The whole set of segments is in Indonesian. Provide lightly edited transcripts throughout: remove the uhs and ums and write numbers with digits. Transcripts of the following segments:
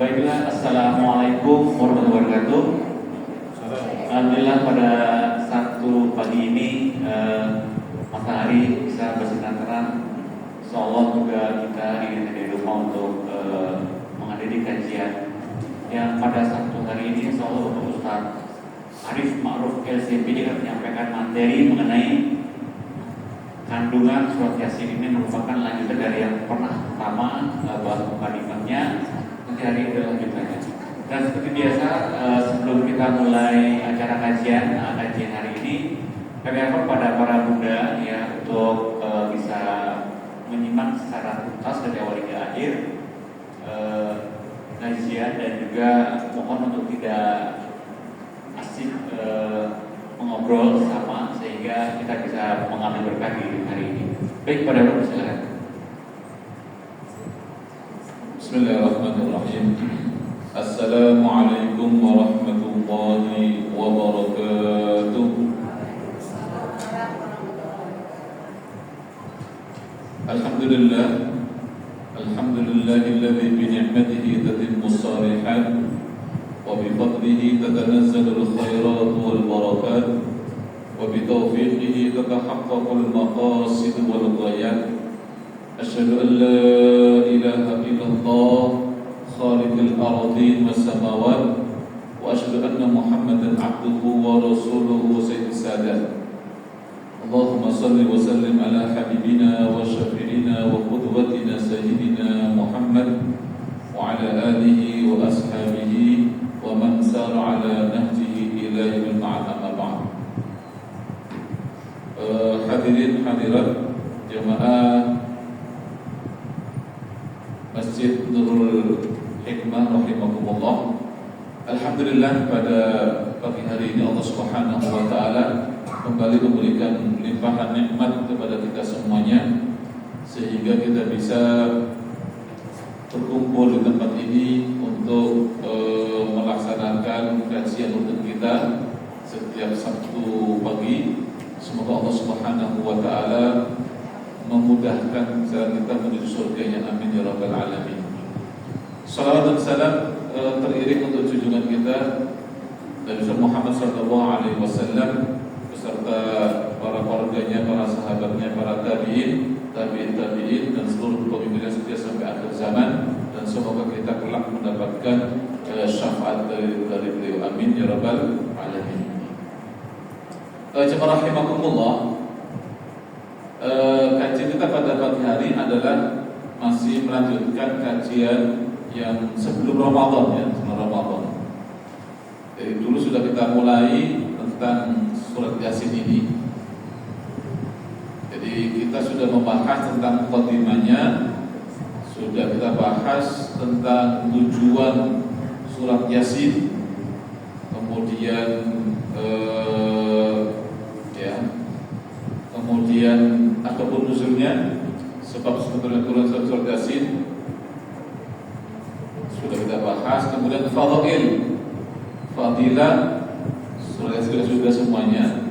Baiklah, Assalamualaikum warahmatullahi wabarakatuh. Alhamdulillah pada Sabtu pagi ini matahari bisa bersinar terang. Insyaallah juga kita ingin dari rumah untuk menghadiri kajian yang pada Sabtu hari ini. Insyaallah Bapak Ustaz Arif Ma'ruf LCP akan menyampaikan materi mengenai kandungan surat Yasin. Ini merupakan lanjutan dari yang pernah pertama bahas mukadimahnya. Nanti hari ini adalah lanjutannya. Dan seperti biasa sebelum kita mulai acara kajian hari ini, kami harap pada para bunda ya untuk bisa menyimak secara tuntas dari awal hingga akhir kajian, dan juga mohon untuk tidak asik mengobrol sama sehingga kita bisa mengambil berkah di hari ini. Baik, pada Bapak silakan. Bismillahirrahmanirrahim. Assalamualaikum warahmatullahi wabarakatuh. Alhamdulillah, alhamdulillahilladzi bi ni'matihi tatimmu shalihat wa bi fadlihi tatanazzalu al-khairat wal barakat wa bi tawfiqihi tatahaqqaqu al-maqasid wal ghayat. Asyhadu an la ilaha illallah khaliqul ardin was samawat wa asyhadu anna Muhammadan abduhu wa rasuluhu sayyidus sadat. Allahumma salli wa sallim ala habibina wa syafi'ina wa qudwatina sayyidina Muhammad wa ala alihi wa ashabihi wa man sara ala nahjihi ila yaumil ba'th. Amma ba'd. Hadirin hadirat jemaah Masjid Nurul Hikmah rahimakumullah. Alhamdulillah pada pagi hari ini Allah Subhanahu wa taala kembali memberikan limpahan nikmat kepada kita semuanya sehingga kita bisa berkumpul di tempat ini untuk melaksanakan kajian rutin kita setiap Sabtu pagi. Semoga Allah Subhanahu wa taala memudahkan jalan kita menuju surga-Nya, amin ya rabbal alamin. Salawat dan salam teriring untuk junjungan kita Nabi Muhammad sallallahu alaihi wasallam beserta para keluarganya, para sahabatnya, para tabi'in, tabi'in dan seluruh pemimpin setia sampai akhir zaman, dan semoga kita kelak mendapatkan syafaat dari beliau, amin ya rabbal alamin. Jemaah rahimakumullah, kajian kita pada pagi hari adalah masih melanjutkan kajian yang sebelum Ramadan ya, sebelum Ramadan. Jadi dulu sudah kita mulai tentang surat Yasin ini. Jadi kita sudah membahas tentang mukadimahnya, sudah kita bahas tentang tujuan surat Yasin, kemudian kemudian ataupun nuzulnya, sebab sebetulnya turun surat Yasin sudah kita bahas. Kemudian fadilah surat Yasin sudah semuanya.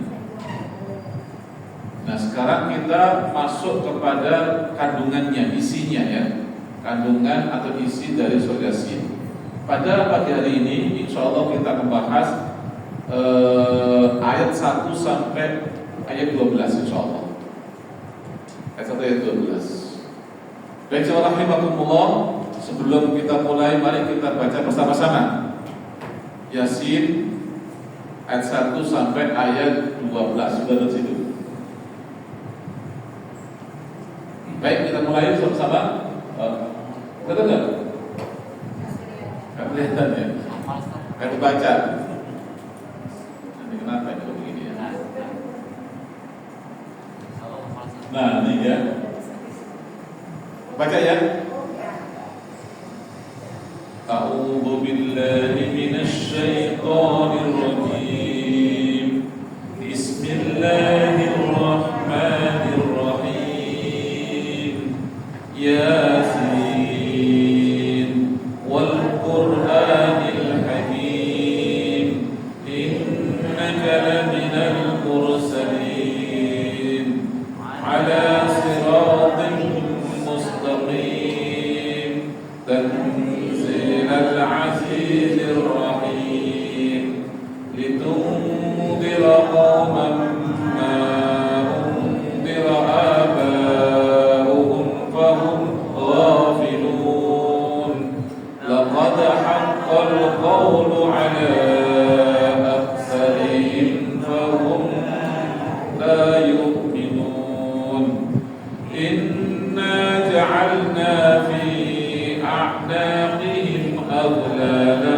Nah sekarang kita masuk kepada kandungannya, isinya ya, kandungan atau isi dari surat Yasin. Pada pagi hari ini insya Allah kita membahas ayat 1 sampai ayat 12 insyaallah. Ayat 1 ayat 12. Baik, rahimakumullah, sebelum kita mulai mari kita baca bersama-sama Yasin ayat 1 sampai ayat 12. Sudah di situ. Baik, kita mulai bersama-sama. Betul enggak? Enggak kelihatan ya? Enggak dibaca. Ini kenapa ini begini ya? Nah, ini ya. Baca ya. A'udzu billahi minasy syaithanir rajim. Bismillahirrahmanirrahim. Yasin wal Qur'anil hakim. Innaka laminal mursalin ala siratin mustaqim. Tanzilal وهم غافلون لقد حق القول على أكثرهم فهم لا يؤمنون إنا جعلنا في أعناقهم أغلالا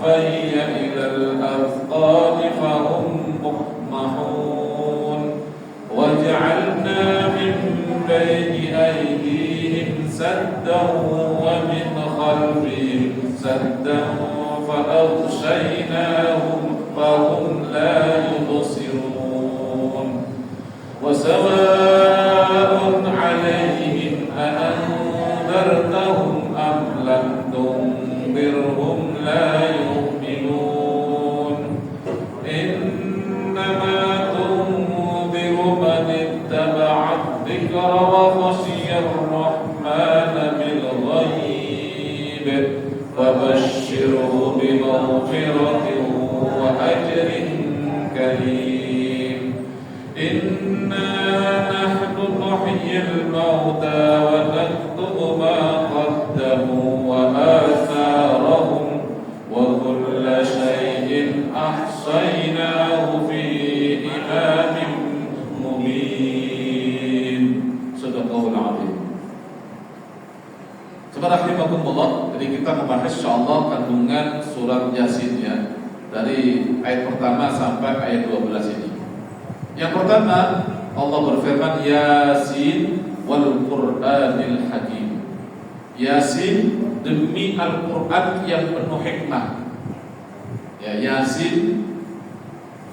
فهي إلى الأذقان فهم مقمحون وجعلنا من بين أيديهم سدا ومن خلفهم سدا فأغشيناهم فهم لا يبصرون وسواء عليهم أأنذرتهم أم لم تنذرهم لا يؤمنون إنما تنذر من اتبع الذكر وخشي الرحمن بالغيب فبشره بمغفرة وأجر كريم إنا نحن نحيي الموتى ونكتب ما قدموا وآثارهم وكل شيء أحصيناه في إمام مبين. Sadaqallahul azim. Subhanallah, jadi kita membahas insyaallah kandungan surat Yasin ya, dari ayat pertama sampai ayat 12 ini. Yang pertama, Allah berfirman Yasin wal Qur'anil Hakim. Yasin demi Al-Qur'an yang penuh hikmah. Ya, Yasin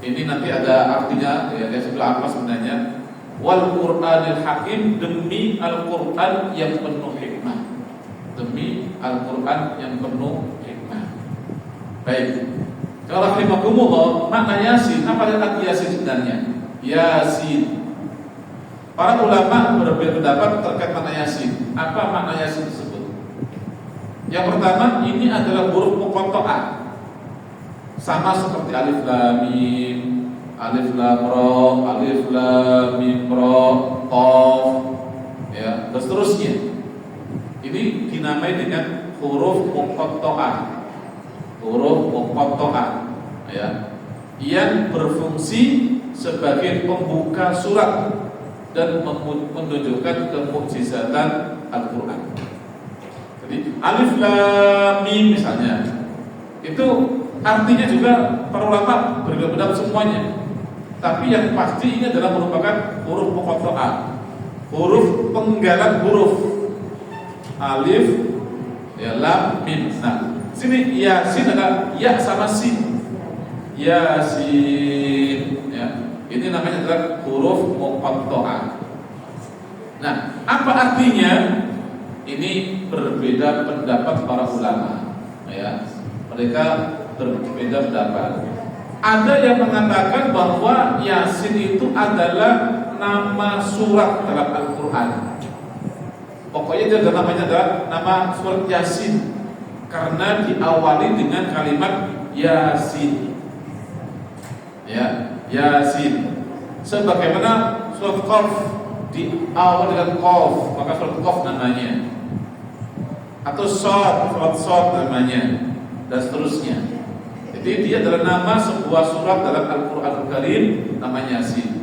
ini nanti ada artinya ya, dia sebelah apa sebenarnya? Wal Qur'anil Hakim, demi Al-Qur'an yang penuh hikmah. Demi Al-Qur'an yang penuh hikmah. Baik. Kalau rahimakumullah, makna Yasin, apa arti Yasin sebenarnya? Yasin. Para ulama berbeda pendapat terkait makna Yasin. Apa makna Yasin tersebut? Yang pertama, ini adalah huruf muqatta'ah. Sama seperti alif lam mim, alif lam ra, alif lam mim ra, qaf, ya, dan seterusnya. Ini dinamai dengan huruf muqatta'ah. Huruf muqatta'ah, ya, yang berfungsi sebagai pembuka surat dan menunjukkan kemukjizatan Al-Qur'an. Jadi alif lam mim misalnya, itu artinya juga para ulama berbeda pendapat semuanya. Tapi yang pasti ini adalah merupakan huruf muqatta'ah, huruf penggalan huruf. Alif, ya, lam, mim. Nah, sini Yasin adalah ya sama sin. Yasin, ya. Ini namanya adalah huruf muqatta'ah. Nah, apa artinya? Ini berbeda pendapat para ulama, ya. Mereka berbeda pendapat. Ada yang mengatakan bahwa Yasin itu adalah nama surat dalam Al-Quran. Pokoknya dia namanya adalah nama surat Yasin karena diawali dengan kalimat Yasin. Ya, Yasin. Sebagaimana surat Qaf diawali dengan Qaf, maka surat Qaf namanya. Atau Shad, surat Shad namanya, dan seterusnya. Jadi dia adalah nama sebuah surat dalam Al-Quran Al-Karim, namanya Yasin.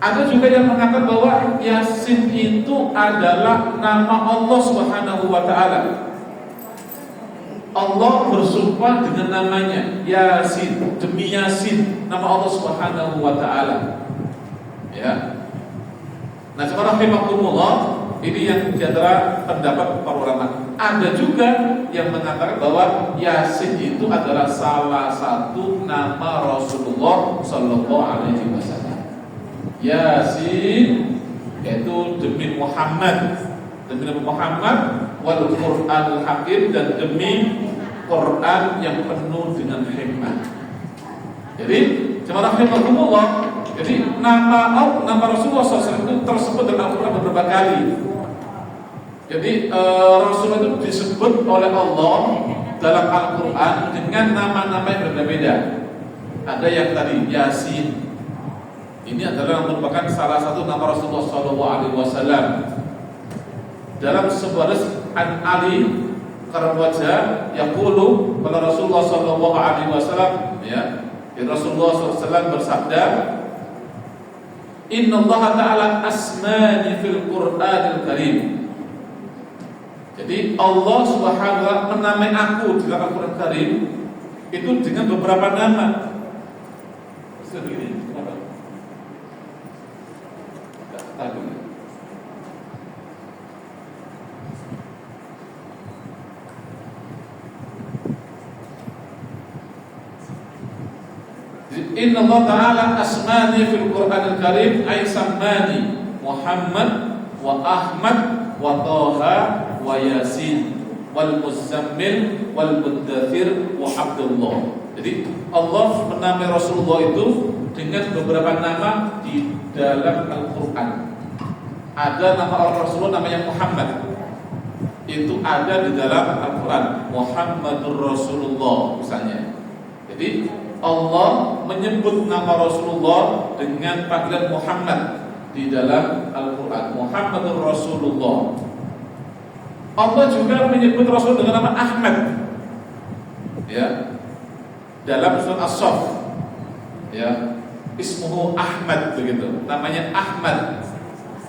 Ada juga yang mengatakan bahwa Yasin itu adalah nama Allah Subhanahu wa Ta'ala. Allah bersumpah dengan namanya Yasin, demi Yasin, nama Allah Subhanahu wa Ta'ala. Ya. Nah, subhanallah, ini yang di antara pendapat para ulama. Ada juga yang mengatakan bahwa Yasin itu adalah salah satu nama Rasulullah Sallallahu Alaihi Wasallam. Yasin yaitu demi Muhammad, demi Nabi Muhammad, wal Qur'anul Hakim, dan demi Quran yang penuh dengan hikmah. Jadi, subhanallah, jadi nama Rasulullah SAW itu tersebut dalam Al-Quran beberapa kali. Jadi Rasulullah itu disebut oleh Allah dalam Al-Quran dengan nama-nama yang berbeda-beda. Ada yang tadi Yasin. Ini adalah merupakan salah satu nama Rasulullah SAW. dalam sebuah hadis an Ali Karwaja yaqulu pada Rasulullah sallallahu alaihi wasallam, ya, Rasulullah SAW bersabda, Inna Allah Ta'ala asmani fil Qur'anil Karim. Jadi Allah Subhanahu wa ta'ala menamai aku di dalam Al-Qur'an Karim itu dengan beberapa nama. Begini, kenapa? Enggak tahu. Inna Allah Ta'ala asmani fil Qur'anil Karim ay sammani Muhammad wa Ahmad wa Toha wa Yasin wal Muzammil wal Muddathir wa Abdullah. Jadi Allah menamai Rasulullah itu dengan beberapa nama di dalam Al-Quran. Ada nama Rasulullah namanya Muhammad, itu ada di dalam Al-Quran, Muhammadur Rasulullah misalnya. Jadi Allah menyebut nama Rasulullah dengan panggilan Muhammad di dalam Al-Quran, Muhammadur Rasulullah. Allah juga menyebut Rasul dengan nama Ahmad, ya, dalam surat As-Saff, ya, ismuhu Ahmad, begitu, namanya Ahmad.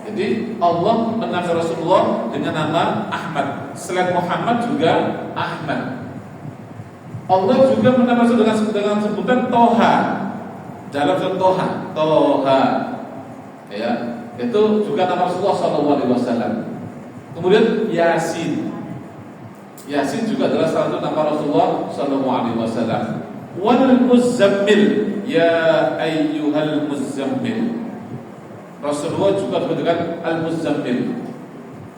Jadi Allah menamai Rasulullah dengan nama Ahmad. Selain Muhammad juga Ahmad. Allah juga menamai Rasulullah dengan sebutan Toha dalam surat Toha, ya, itu juga nama Rasulullah SAW. Kemudian Yasin juga adalah salah satu nama Rasulullah SAW. Wal Muzammil, ya ayyuhal Muzammil. Rasulullah juga dengan Al-Muzammil,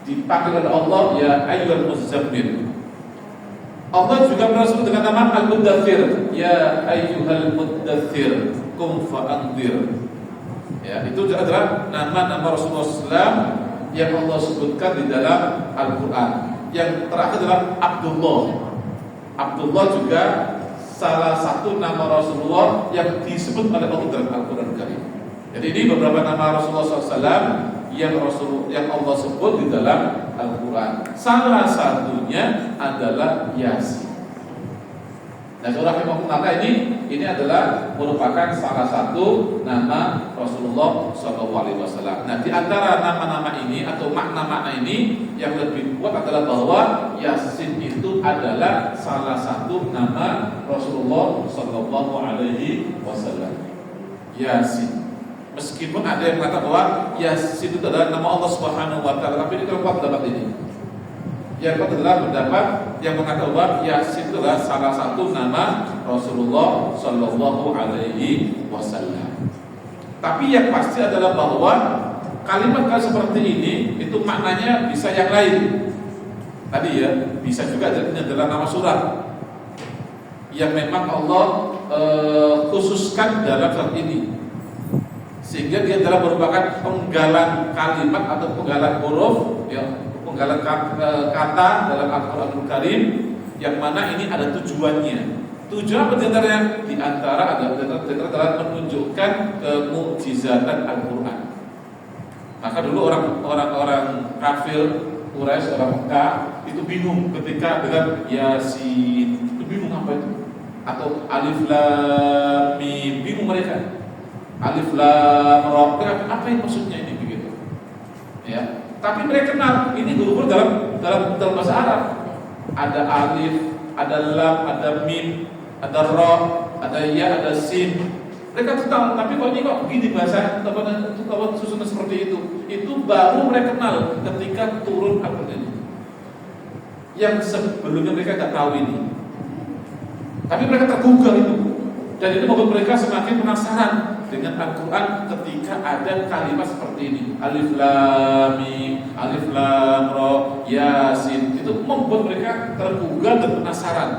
dipanggil oleh Allah, ya ayyuhal Muzammil. Allah juga berasal dengan nama Al-Muddathir, ya ayyuhal Muddathir kum fa'anzir. Ya, itu adalah nama-nama Rasulullah SAW yang Allah sebutkan di dalam Al-Quran. Yang terakhir adalah Abdullah. Abdullah juga salah satu nama Rasulullah yang disebut oleh Allah dalam Al-Quran Karim. Jadi ini beberapa nama Rasulullah SAW yang Allah sebut di dalam Al-Quran. Salah satunya adalah Yasin. Nah, surah Al-Quran ini adalah merupakan salah satu nama Rasulullah SAW. Nah, di antara nama-nama ini atau makna-makna ini yang lebih kuat adalah bahwa Yasin itu adalah salah satu nama Rasulullah SAW. Yasin. Meskipun ada yang mengatakan bahwa Yasin itu adalah nama Allah Subhanahu wa ta'ala, tapi ini terlepas pendapat ini. Yang kedua adalah pendapat yang mengatakan bahwa Yasin itu adalah salah satu nama Rasulullah Sallallahu Alaihi Wasallam. Tapi yang pasti adalah bahwa kalimat seperti ini itu maknanya bisa yang lain. Tadi ya, bisa juga adalah nama surat yang memang Allah khususkan dalam surat ini, sehingga dia adalah merupakan penggalan kalimat atau penggalan huruf, ya, penggalan kata dalam Al-Quranul Karim, yang mana ini ada tujuannya. Tujuan apa diantaranya? Di antara adalah menunjukkan kemukjizatan Al-Quran. Maka dulu orang kafir Quraisy, orang Mekah itu bingung ketika dengan Yasin, itu bingung apa itu? Atau Alif Lam Mim, bingung mereka. Alif Lam Ra, apa yang maksudnya ini, begitu, ya. Tapi mereka kenal ini huruf dalam bahasa Arab. Ada alif, ada lam, ada mim, ada ra, ada ya, ada sin. Mereka tahu, tapi kok ini kok begini bahasa susunan seperti itu. Itu baru mereka kenal ketika turun Al-Quran ini. Yang sebelumnya mereka tidak tahu ini. Tapi mereka tergugah itu. Dan itu membuat mereka semakin penasaran dengan Al-Quran ketika ada kalimat seperti ini, Alif Lam Mim, Alif Lam Ra, Yasin. Itu membuat mereka tergugah dan penasaran.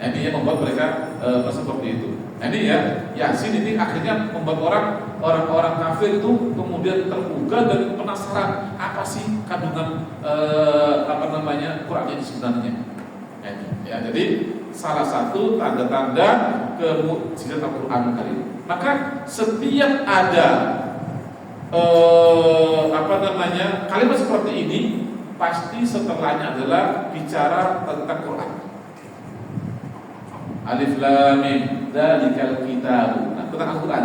Nah, ini yang membuat mereka seperti itu. Nah, ini ya, Yasin ini akhirnya membuat orang-orang kafir itu kemudian tergugah dan penasaran, apa sih kandungan Quran ini sebenarnya. Nah, ini ya, jadi salah satu tanda-tanda kemukjizatan Al-Quran Karim. Maka setiap ada kalimat seperti ini pasti setelahnya adalah bicara tentang Quran. Alif Lam Mim, dzalikal kitab. Nah, tentang Al-Quran.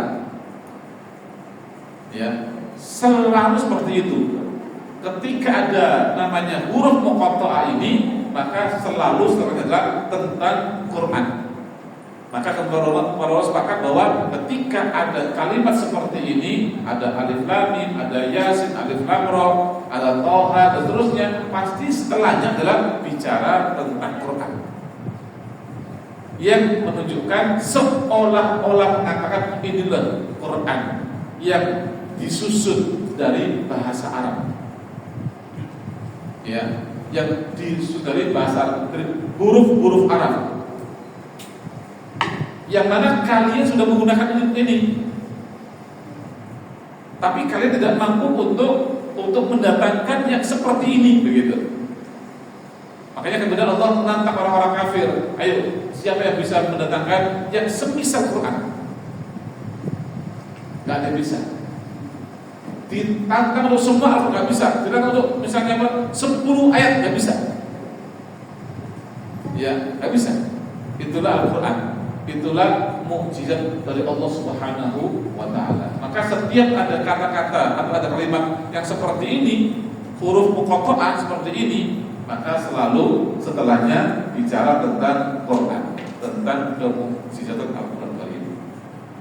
Ya, selalu seperti itu. Ketika ada namanya huruf muqatta'ah ini, maka selalu setelahnya adalah tentang Quran. Maka para ulama sepakat bahwa ketika ada kalimat seperti ini, ada alif lam mim, ada yasin, alif lam ra, ada toha dan seterusnya, pasti setelahnya adalah bicara tentang Quran. Yang menunjukkan seolah-olah mengatakan inilah Quran yang disusun dari bahasa Arab. Ya, yang disusun dari bahasa huruf-huruf Arab. Yang mana kalian sudah menggunakan ini, tapi kalian tidak mampu untuk mendatangkan yang seperti ini, begitu. Makanya kemudian Allah menantang orang-orang kafir, ayo siapa yang bisa mendatangkan yang semisal Quran? Gak ada yang bisa. Ditantang untuk semua gak bisa. Ditantang untuk misalnya 10 ayat gak bisa. Ya, gak bisa. Itulah Al-Quran. Itulah mukjizat dari Allah Subhanahu wa ta'ala. Maka setiap ada kata-kata atau ada kalimat yang seperti ini, huruf muqatta'ah seperti ini, maka selalu setelahnya bicara tentang Quran, tentang mukjizat Al-Quran ini.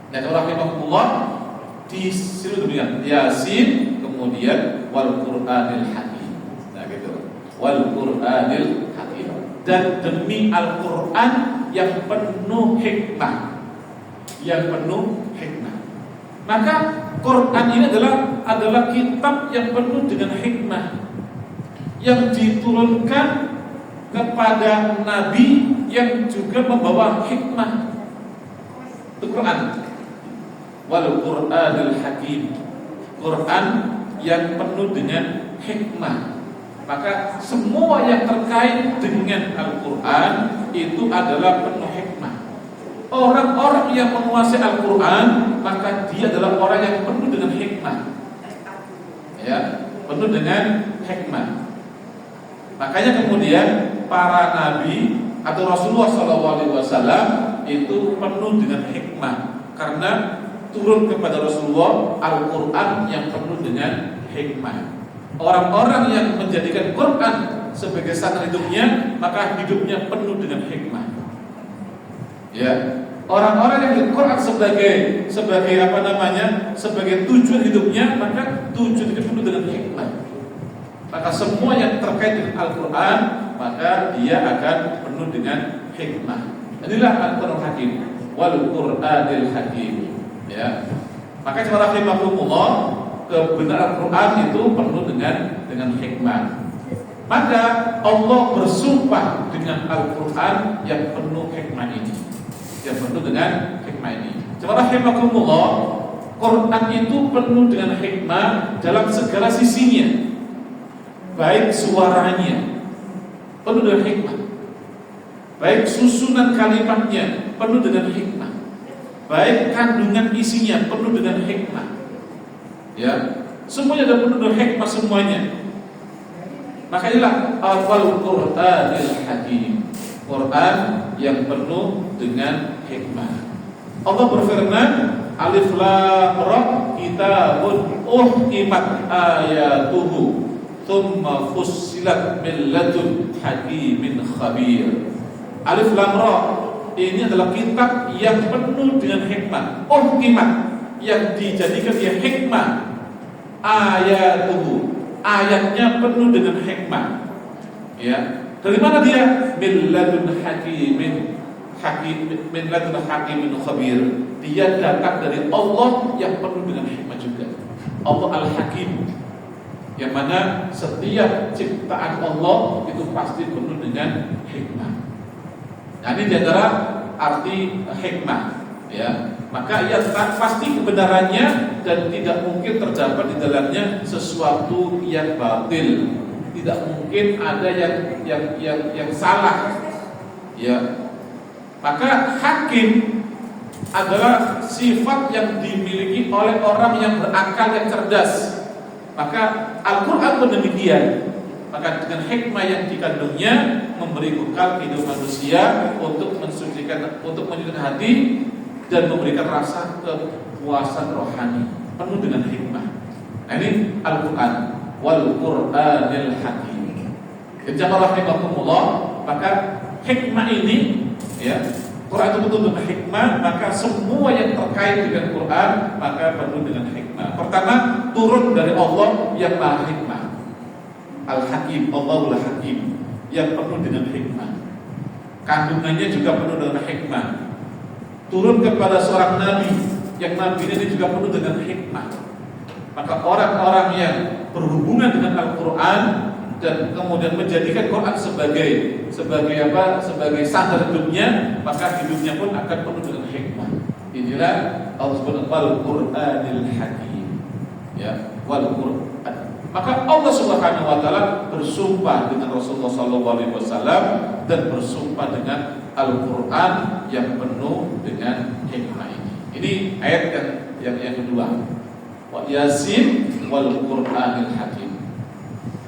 Dan rahimahullah di sini demikian, Yasin, kemudian wal Qur'anil Hakim. Nah gitu. Wal Qur'anil Hakim. Dan demi Al-Quran yang penuh hikmah, yang penuh hikmah. Maka Quran ini adalah kitab yang penuh dengan hikmah, yang diturunkan kepada Nabi yang juga membawa hikmah. Itu Quran. Wal Qur'anil Hakim. Quran yang penuh dengan hikmah. Maka semua yang terkait dengan Al-Quran itu adalah penuh hikmah. Orang-orang yang menguasai Al-Quran, maka dia adalah orang yang penuh dengan hikmah. Ya, penuh dengan hikmah. Makanya kemudian para nabi atau Rasulullah SAW itu penuh dengan hikmah, karena turun kepada Rasulullah Al-Quran yang penuh dengan hikmah. Orang-orang yang menjadikan Quran sebagai standar hidupnya, maka hidupnya penuh dengan hikmah. Ya, orang-orang yang Al-Quran sebagai apa namanya, sebagai tujuan hidupnya, maka tujuan hidup penuh dengan hikmah. Maka semua yang terkait dengan Al-Quran, maka dia akan penuh dengan hikmah. Inilah Al-Quran Hakim, wal Qur'anil Hakim. Ya, maka cara rahimahumullah, kebenaran Quran itu penuh dengan hikmah. Maka Allah bersumpah dengan Al-Quran yang penuh hikmah ini, yang penuh dengan hikmah ini. Rahimahumullah, Quran itu penuh dengan hikmah dalam segala sisinya. Baik suaranya penuh dengan hikmah, baik susunan kalimatnya penuh dengan hikmah, baik kandungan isinya penuh dengan hikmah. Ya, semuanya ada penuh dengan hikmah semuanya. Makanya al Qur'anil Hakim, Quran yang penuh dengan hikmah. Allah berfirman, Alif Lam Ra, kitabun uhkimat ayatuhu thumma fussilat min ladun hakimin khabir. Alif Lam Ra ini adalah kitab yang penuh dengan hikmah. Uhkimat, yang dijadikan dia hikmah. Ayatuhu, ayatnya penuh dengan hikmah. Ya, dari mana dia? Min ladun hakimin khabir. Dia datang dari Allah yang penuh dengan hikmah juga. Allah Al-Hakim, yang mana setiap ciptaan Allah itu pasti penuh dengan hikmah. Nah, ini diantara arti hikmah. Ya, maka ia pasti kebenarannya dan tidak mungkin terdapat di dalamnya sesuatu yang batil. Tidak mungkin ada yang salah. Ya. Maka hakim adalah sifat yang dimiliki oleh orang yang berakal, yang cerdas. Maka Al-Quran pun demikian. maka dengan hikmah yang dikandungnya memberi bekal kehidupan manusia untuk mensucikan, untuk menyucikan hati dan memberikan rasa kepuasan rohani penuh dengan hikmah. Nah, ini Al-Quran wal Qur'anil Hakim. Jamaah rahimakumullah, maka hikmah ini, ya, Quran itu betul dengan hikmah, maka semua yang terkait dengan Quran maka penuh dengan hikmah. Pertama, turun dari Allah yang Maha Hikmah, Al-Hakim, Allahul Hakim, yang penuh dengan hikmah. Kandungannya juga penuh dengan hikmah. Turun kepada seorang nabi, yang nabi ini juga penuh dengan hikmah. Maka orang-orang yang berhubungan dengan Al-Quran dan kemudian menjadikan Quran sebagai apa? Sebagai standar hidupnya, maka hidupnya pun akan penuh dengan hikmah. Inilah Allah subhanahu wal Qur'anil Hakim. Ya, wal Qur'an. Maka Allah Subhanahu wa taala bersumpah dengan Rasulullah sallallahu alaihi wasallam dan bersumpah dengan Al-Qur'an yang penuh dengan hikmah ini. Ini ayat yang kedua. Wa Yasin wal Qur'anil Hakim.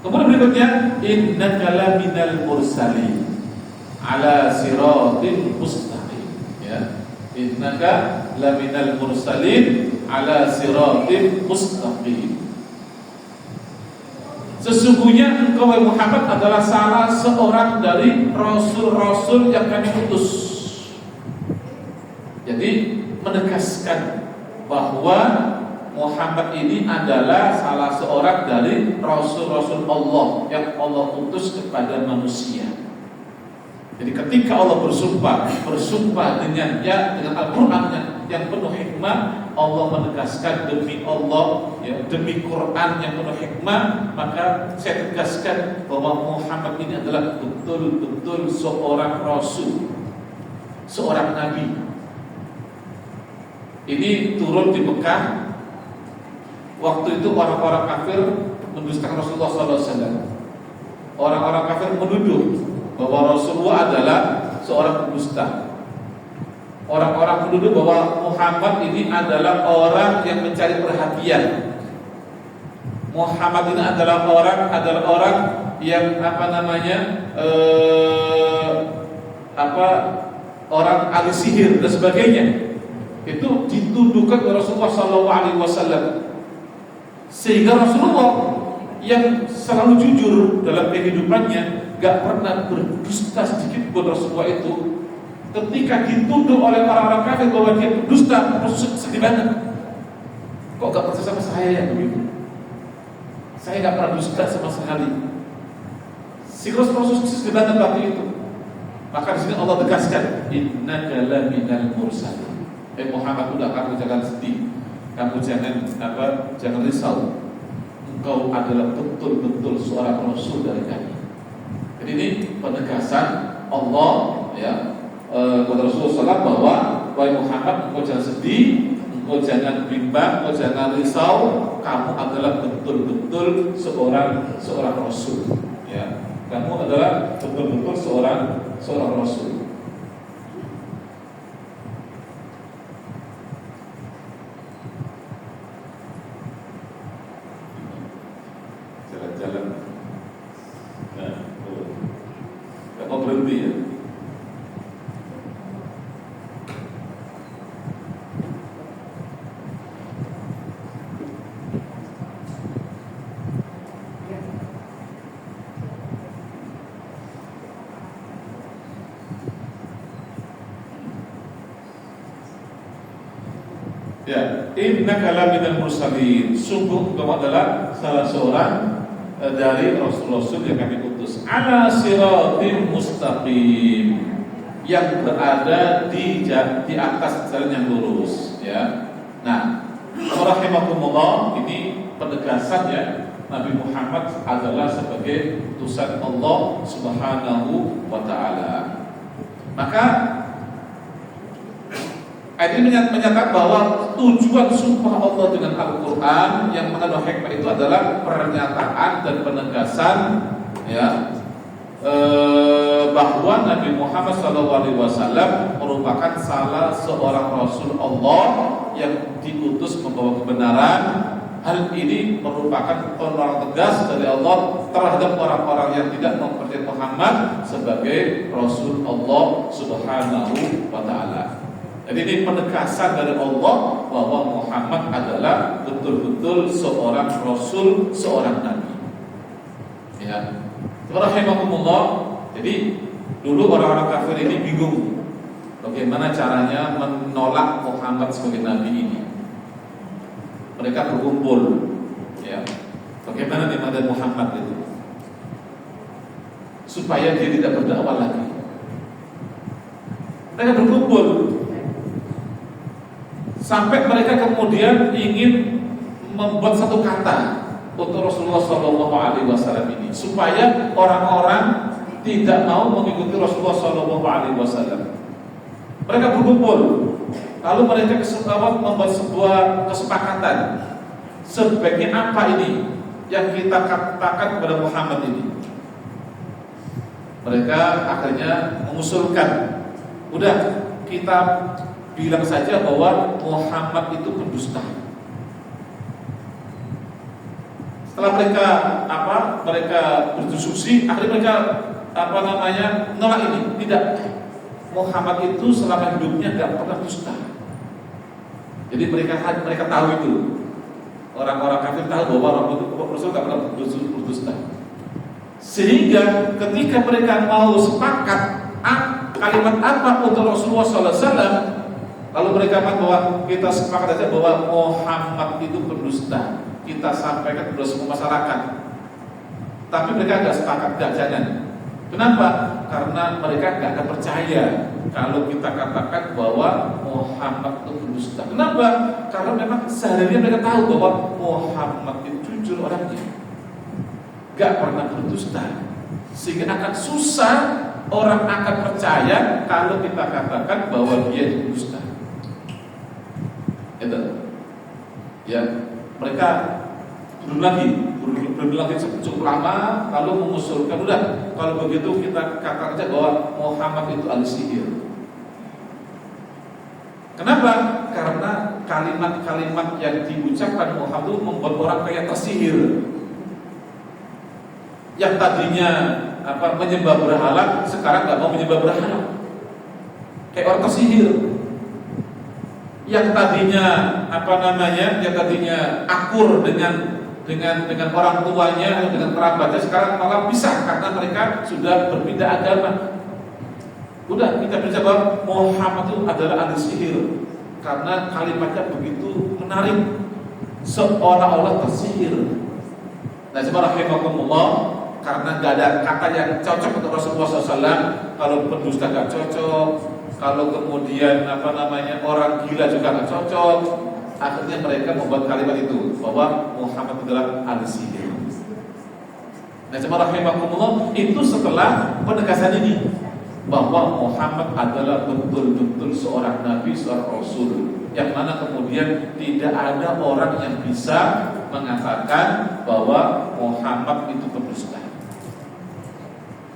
Kemudian berikutnya, innaka laminal mursalin ala siratin mustaqim. Ya. Innaka laminal mursalin ala siratin mustaqim. Sesungguhnya engkau Muhammad adalah salah seorang dari rasul-rasul yang kami utus. Jadi menegaskan bahwa Muhammad ini adalah salah seorang dari rasul-rasul Allah yang Allah utus kepada manusia. Jadi ketika Allah bersumpah dengan Al-Quran yang penuh hikmah, Allah menegaskan demi Allah, ya, demi Quran yang penuh hikmah, maka saya tegaskan bahwa Muhammad ini adalah betul-betul seorang rasul, seorang nabi. Ini turun di Mekah. Waktu itu orang-orang kafir mendustakan Rasulullah SAW. Orang-orang kafir menuduh bahwa Rasulullah adalah seorang pendusta. Orang-orang menuduh bahwa Muhammad ini adalah orang yang mencari perhatian. Muhammad ini adalah orang yang orang ahli sihir dan sebagainya. Itu dituduhkan oleh Rasulullah SAW. Sehingga Rasulullah yang selalu jujur dalam kehidupannya, gak pernah berdusta sedikit pun Rasulullah itu. Ketika dituduh oleh orang-orang kafir bahwa dia berdusta, Rasul sedih banget. Kok gak percaya sama saya ya begitu? Saya gak pernah dusta sama sekali. Si Rasul sedih banget waktu itu. Maka di sini Allah tegaskan, innaka laminal mursalin. Muhammad, udah, kamu jangan sedih, kamu jangan risau. Engkau adalah betul-betul seorang rasul dari kami. Jadi ini penegasan Allah, ya, kepada Rasulullah SAW bahwa wahai Muhammad, engkau jangan sedih, engkau jangan bimbang, engkau jangan risau. Kamu adalah betul-betul seorang rasul. Ya, kamu adalah betul-betul seorang rasul. Jalan-jalan, nah, nggak mau berhenti ya. Ya, innaka laminal mursalin. Sungguh engkau adalah salah seorang dari rasul-rasul yang kami utus. Ala siratim mustaqim, yang berada di atas jalan yang lurus. Ya. Nah, rahimakumullah, ini penegasan ya, Nabi Muhammad adalah sebagai utusan Allah Subhanahu wa taala. Maka ayat ini menyatakan bahwa tujuan sumpah Allah dengan Al-Quran yang mengandung hikmah itu adalah pernyataan dan penegasan, ya, bahwa Nabi Muhammad SAW merupakan salah seorang Rasul Allah yang diutus membawa kebenaran, hal ini merupakan penolakan tegas dari Allah terhadap orang-orang yang tidak mempercayai Muhammad sebagai Rasul Allah Subhanahu wa Ta'ala. Jadi ini penegasan dari Allah bahwa Muhammad adalah betul-betul seorang Rasul, seorang Nabi. Ya, rahimahumullah. Jadi dulu orang-orang kafir ini bingung bagaimana caranya menolak Muhammad sebagai Nabi ini. Mereka berkumpul, ya, bagaimana dimana Muhammad itu supaya dia tidak berdakwah lagi. Mereka berkumpul sampai mereka kemudian ingin membuat satu kata untuk Rasulullah SAW ini supaya orang-orang tidak mau mengikuti Rasulullah SAW. Mereka berkumpul. Lalu mereka membuat sebuah kesepakatan. Sebaiknya apa ini yang kita katakan kepada Muhammad ini? Mereka akhirnya mengusulkan, udah kita bilang saja bahwa Muhammad itu pendusta. Setelah mereka berdiskusi, akhirnya mereka nolak ini. Tidak, Muhammad itu selama hidupnya tidak pernah dusta. Jadi mereka tahu itu. Orang-orang kafir tahu bahwa Rasul tidak pernah berdusta. Sehingga ketika mereka mau sepakat kalimat apa untuk Rasulullah SAW, lalu mereka katakan bahwa kita sepakat saja bahwa Muhammad itu pendusta. Kita sampaikan kepada semua masyarakat. Tapi mereka tidak sepakat, jangan. Kenapa? Karena mereka tidak akan percaya kalau kita katakan bahwa Muhammad itu pendusta. Kenapa? Karena memang sehari-hari mereka tahu bahwa Muhammad itu jujur orangnya, gak pernah berdusta. Sehingga akan susah orang akan percaya kalau kita katakan bahwa dia itu pendusta. Itu, ya, mereka belum lagi cukup lama, lalu mengusulkan, udah kalau begitu kita katakan saja bahwa Muhammad itu ahli sihir. Kenapa? Karena kalimat-kalimat yang diucapkan Muhammad itu membuat orang kayak tersihir. Yang tadinya menyembah berhala, sekarang nggak mau menyembah berhala, kayak orang tersihir. Yang tadinya yang tadinya akur dengan orang tuanya, dengan kerabatnya, sekarang malah pisah karena mereka sudah berbeda agama. Udah, kita bisa bahwa Muhammad itu adalah ahli sihir karena kalimatnya begitu menarik, seolah-olah tersihir. Nah, subhanallah, karena gak ada kata yang cocok untuk Rasulullah SAW. Kalau pendusta gak cocok, kalau kemudian orang gila juga gak cocok. Akhirnya mereka membuat kalimat itu bahwa Muhammad adalah ahli sihir. Nah, subhanallah, itu setelah penegasan ini bahwa Muhammad adalah betul-betul seorang nabi, seorang rasul, yang mana kemudian tidak ada orang yang bisa mengatakan bahwa Muhammad itu pendusta.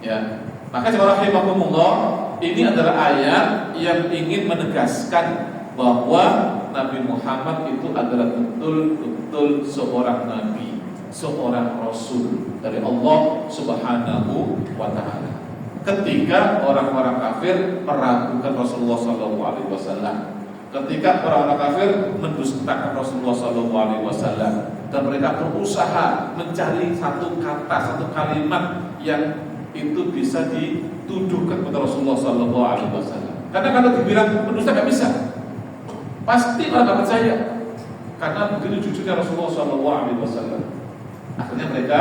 Ya, maka subhanallah, ini adalah ayat yang ingin menegaskan bahwa Nabi Muhammad itu adalah betul-betul seorang nabi, seorang rasul dari Allah Subhanahu wa Ta'ala. Ketika orang-orang kafir meragukan Rasulullah SAW, ketika orang-orang kafir mendustakan Rasulullah SAW, dan mereka berusaha mencari satu kata, satu kalimat yang itu bisa dituduhkan kepada Rasulullah SAW. Karena kalau dibilang pendusta nggak bisa, pasti orang percaya karena begitu jujurnya Rasulullah SAW. Akhirnya mereka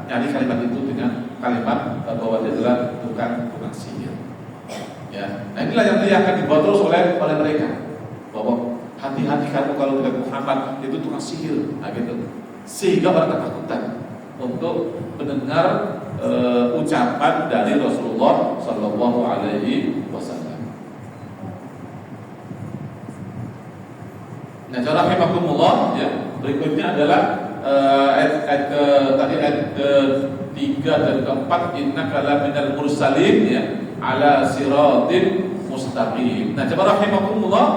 nyari kalimat itu dengan kalimat bahwa dia adalah tukang sihir. Ya, nah inilah yang akan dibawa terus oleh mereka, bahwa hati-hati kamu kalau tidak Muhammad itu tukang sihir. Nah gitu, sehingga orang ketakutan untuk mendengar ucapan dari Rasulullah SAW. Nah, rahimahumullah, ya, berikutnya adalah ayat ke-3 dan ke-4, innaka laminal mursalin, ya, ala siratin mustaqim. Nah, rahimahumullah,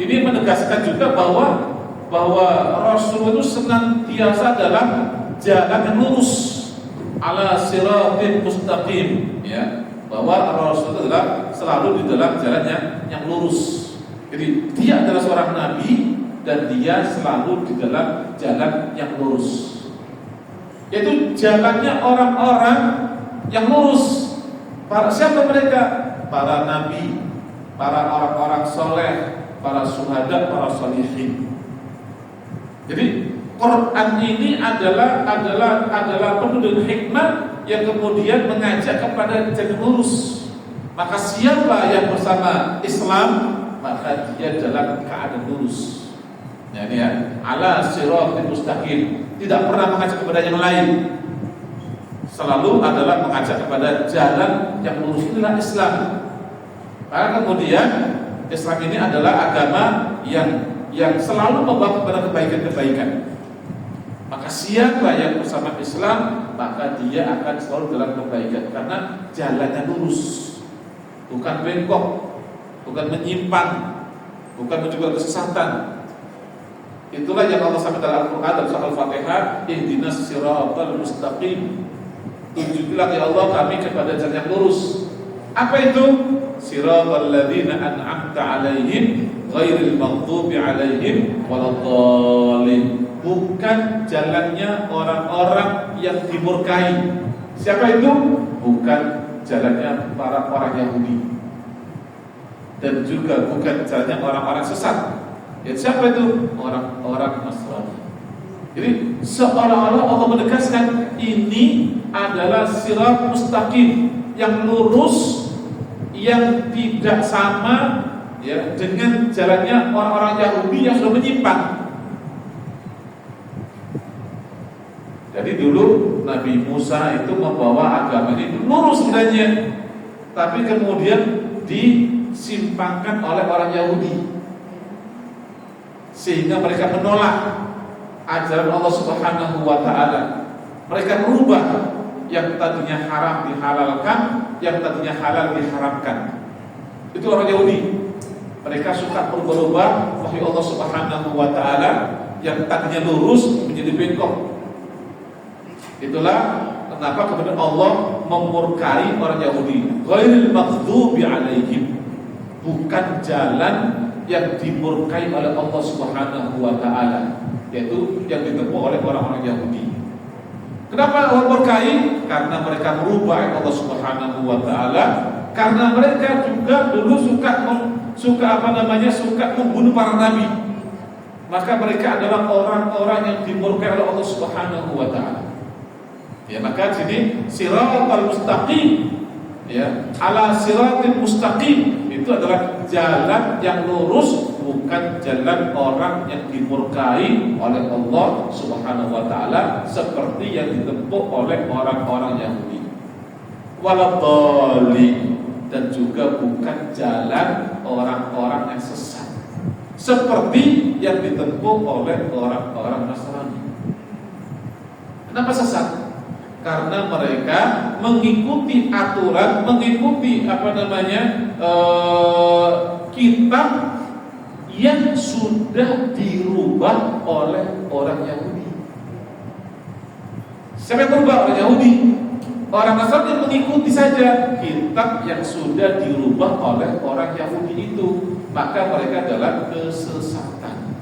ini menegaskan juga bahwa bahwa Rasul itu senantiasa dalam jalan yang lurus, ala siratin mustaqim, ya, bahwa Rasul itu adalah selalu di dalam jalan yang lurus. Jadi dia adalah seorang nabi dan dia selalu di dalam jalan yang lurus, yaitu jalannya orang-orang yang lurus. Para siapa mereka? Para nabi, para orang-orang soleh, para syuhada, para sholihin. Jadi Quran ini adalah penuh dengan hikmah yang kemudian mengajak kepada jalan lurus. Maka siapa yang bersama Islam, maka dia dalam keadaan lurus. Jadi ya, ala siratal mustaqim, tidak pernah mengajak kepada yang lain. Selalu adalah mengajak kepada jalan yang lurus. Inilah Islam. Maka kemudian Islam ini adalah agama yang selalu membawa kepada kebaikan-kebaikan. Maka siapa yang bersama Islam, maka dia akan selalu dalam kebaikan karena jalannya lurus, bukan bengkok, bukan menyimpang, bukan menuju kesesatan. Itulah yang Allah sampaikan dalam Al-Quran dalam surah Al-Fatihah, ihdinas siratal mustaqim. Tunjukilah ya Allah kami kepada jalan yang lurus. Apa itu? Siratal ladzina an'amta 'alaihim ghairil maghdubi 'alaihim waladdallin. Bukan jalannya orang-orang yang dimurkai. Siapa itu? Bukan jalannya para orang Yahudi, dan juga bukan jalannya orang-orang sesat. Ya, siapa itu? Orang-orang Nasrani. Jadi seolah-olah Allah menegaskan ini adalah sirat mustaqim, yang lurus, yang tidak sama ya dengan jalannya orang-orang Yahudi yang sudah menyimpang. Jadi dulu Nabi Musa itu membawa agama ini lurus sebenarnya, tapi kemudian disimpangkan oleh orang Yahudi, sehingga mereka menolak ajaran Allah Subhanahu wa Ta'ala. Mereka merubah yang tadinya haram dihalalkan, yang tadinya halal diharamkan. Itu orang Yahudi. Mereka suka berubah-ubah wahyu Allah Subhanahu wa Ta'ala yang tadinya lurus menjadi bengkok. Itulah kenapa kemudian Allah memurkai orang Yahudi. Ghairil maghdubi 'alaihim, bukan jalan yang dimurkai oleh Allah Subhanahu wa Ta'ala, yaitu yang ditempuh oleh orang-orang Yahudi. Kenapa Allah murkai? Karena mereka merubah Allah Subhanahu wa Ta'ala, karena mereka juga dulu suka membunuh para nabi. Maka mereka adalah orang-orang yang dimurkai oleh Allah Subhanahu wa Ta'ala. Ya, maka sini siratal mustaqim, ya, ala siratil mustaqim, itu adalah jalan yang lurus, bukan jalan orang yang dimurkai oleh Allah Subhanahu wa Ta'ala seperti yang ditempuh oleh orang-orang Yahudi. Waladhdallin, dan juga bukan jalan orang-orang yang sesat seperti yang ditempuh oleh orang-orang Nasrani. Kenapa sesat? Karena mereka mengikuti aturan, mengikuti kitab yang sudah dirubah oleh orang Yahudi. Siapa yang berubah? Orang Yahudi. Orang Nasrani mengikuti saja kitab yang sudah dirubah oleh orang Yahudi itu, maka mereka dalam kesesatan.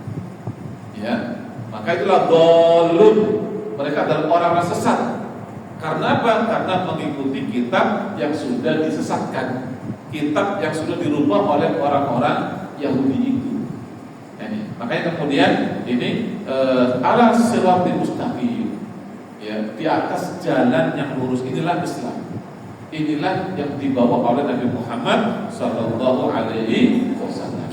Ya, maka itulah dhalun. Mereka adalah orang sesat. Karena apa? Karena mengikuti kitab yang sudah disesatkan, kitab yang sudah dirubah oleh orang-orang Yahudi itu. Ini, makanya kemudian ini ala siratal mustaqim, ya, di atas jalan yang lurus. Inilah Islam. Inilah yang dibawa oleh Nabi Muhammad sallallahu alaihi wasallam.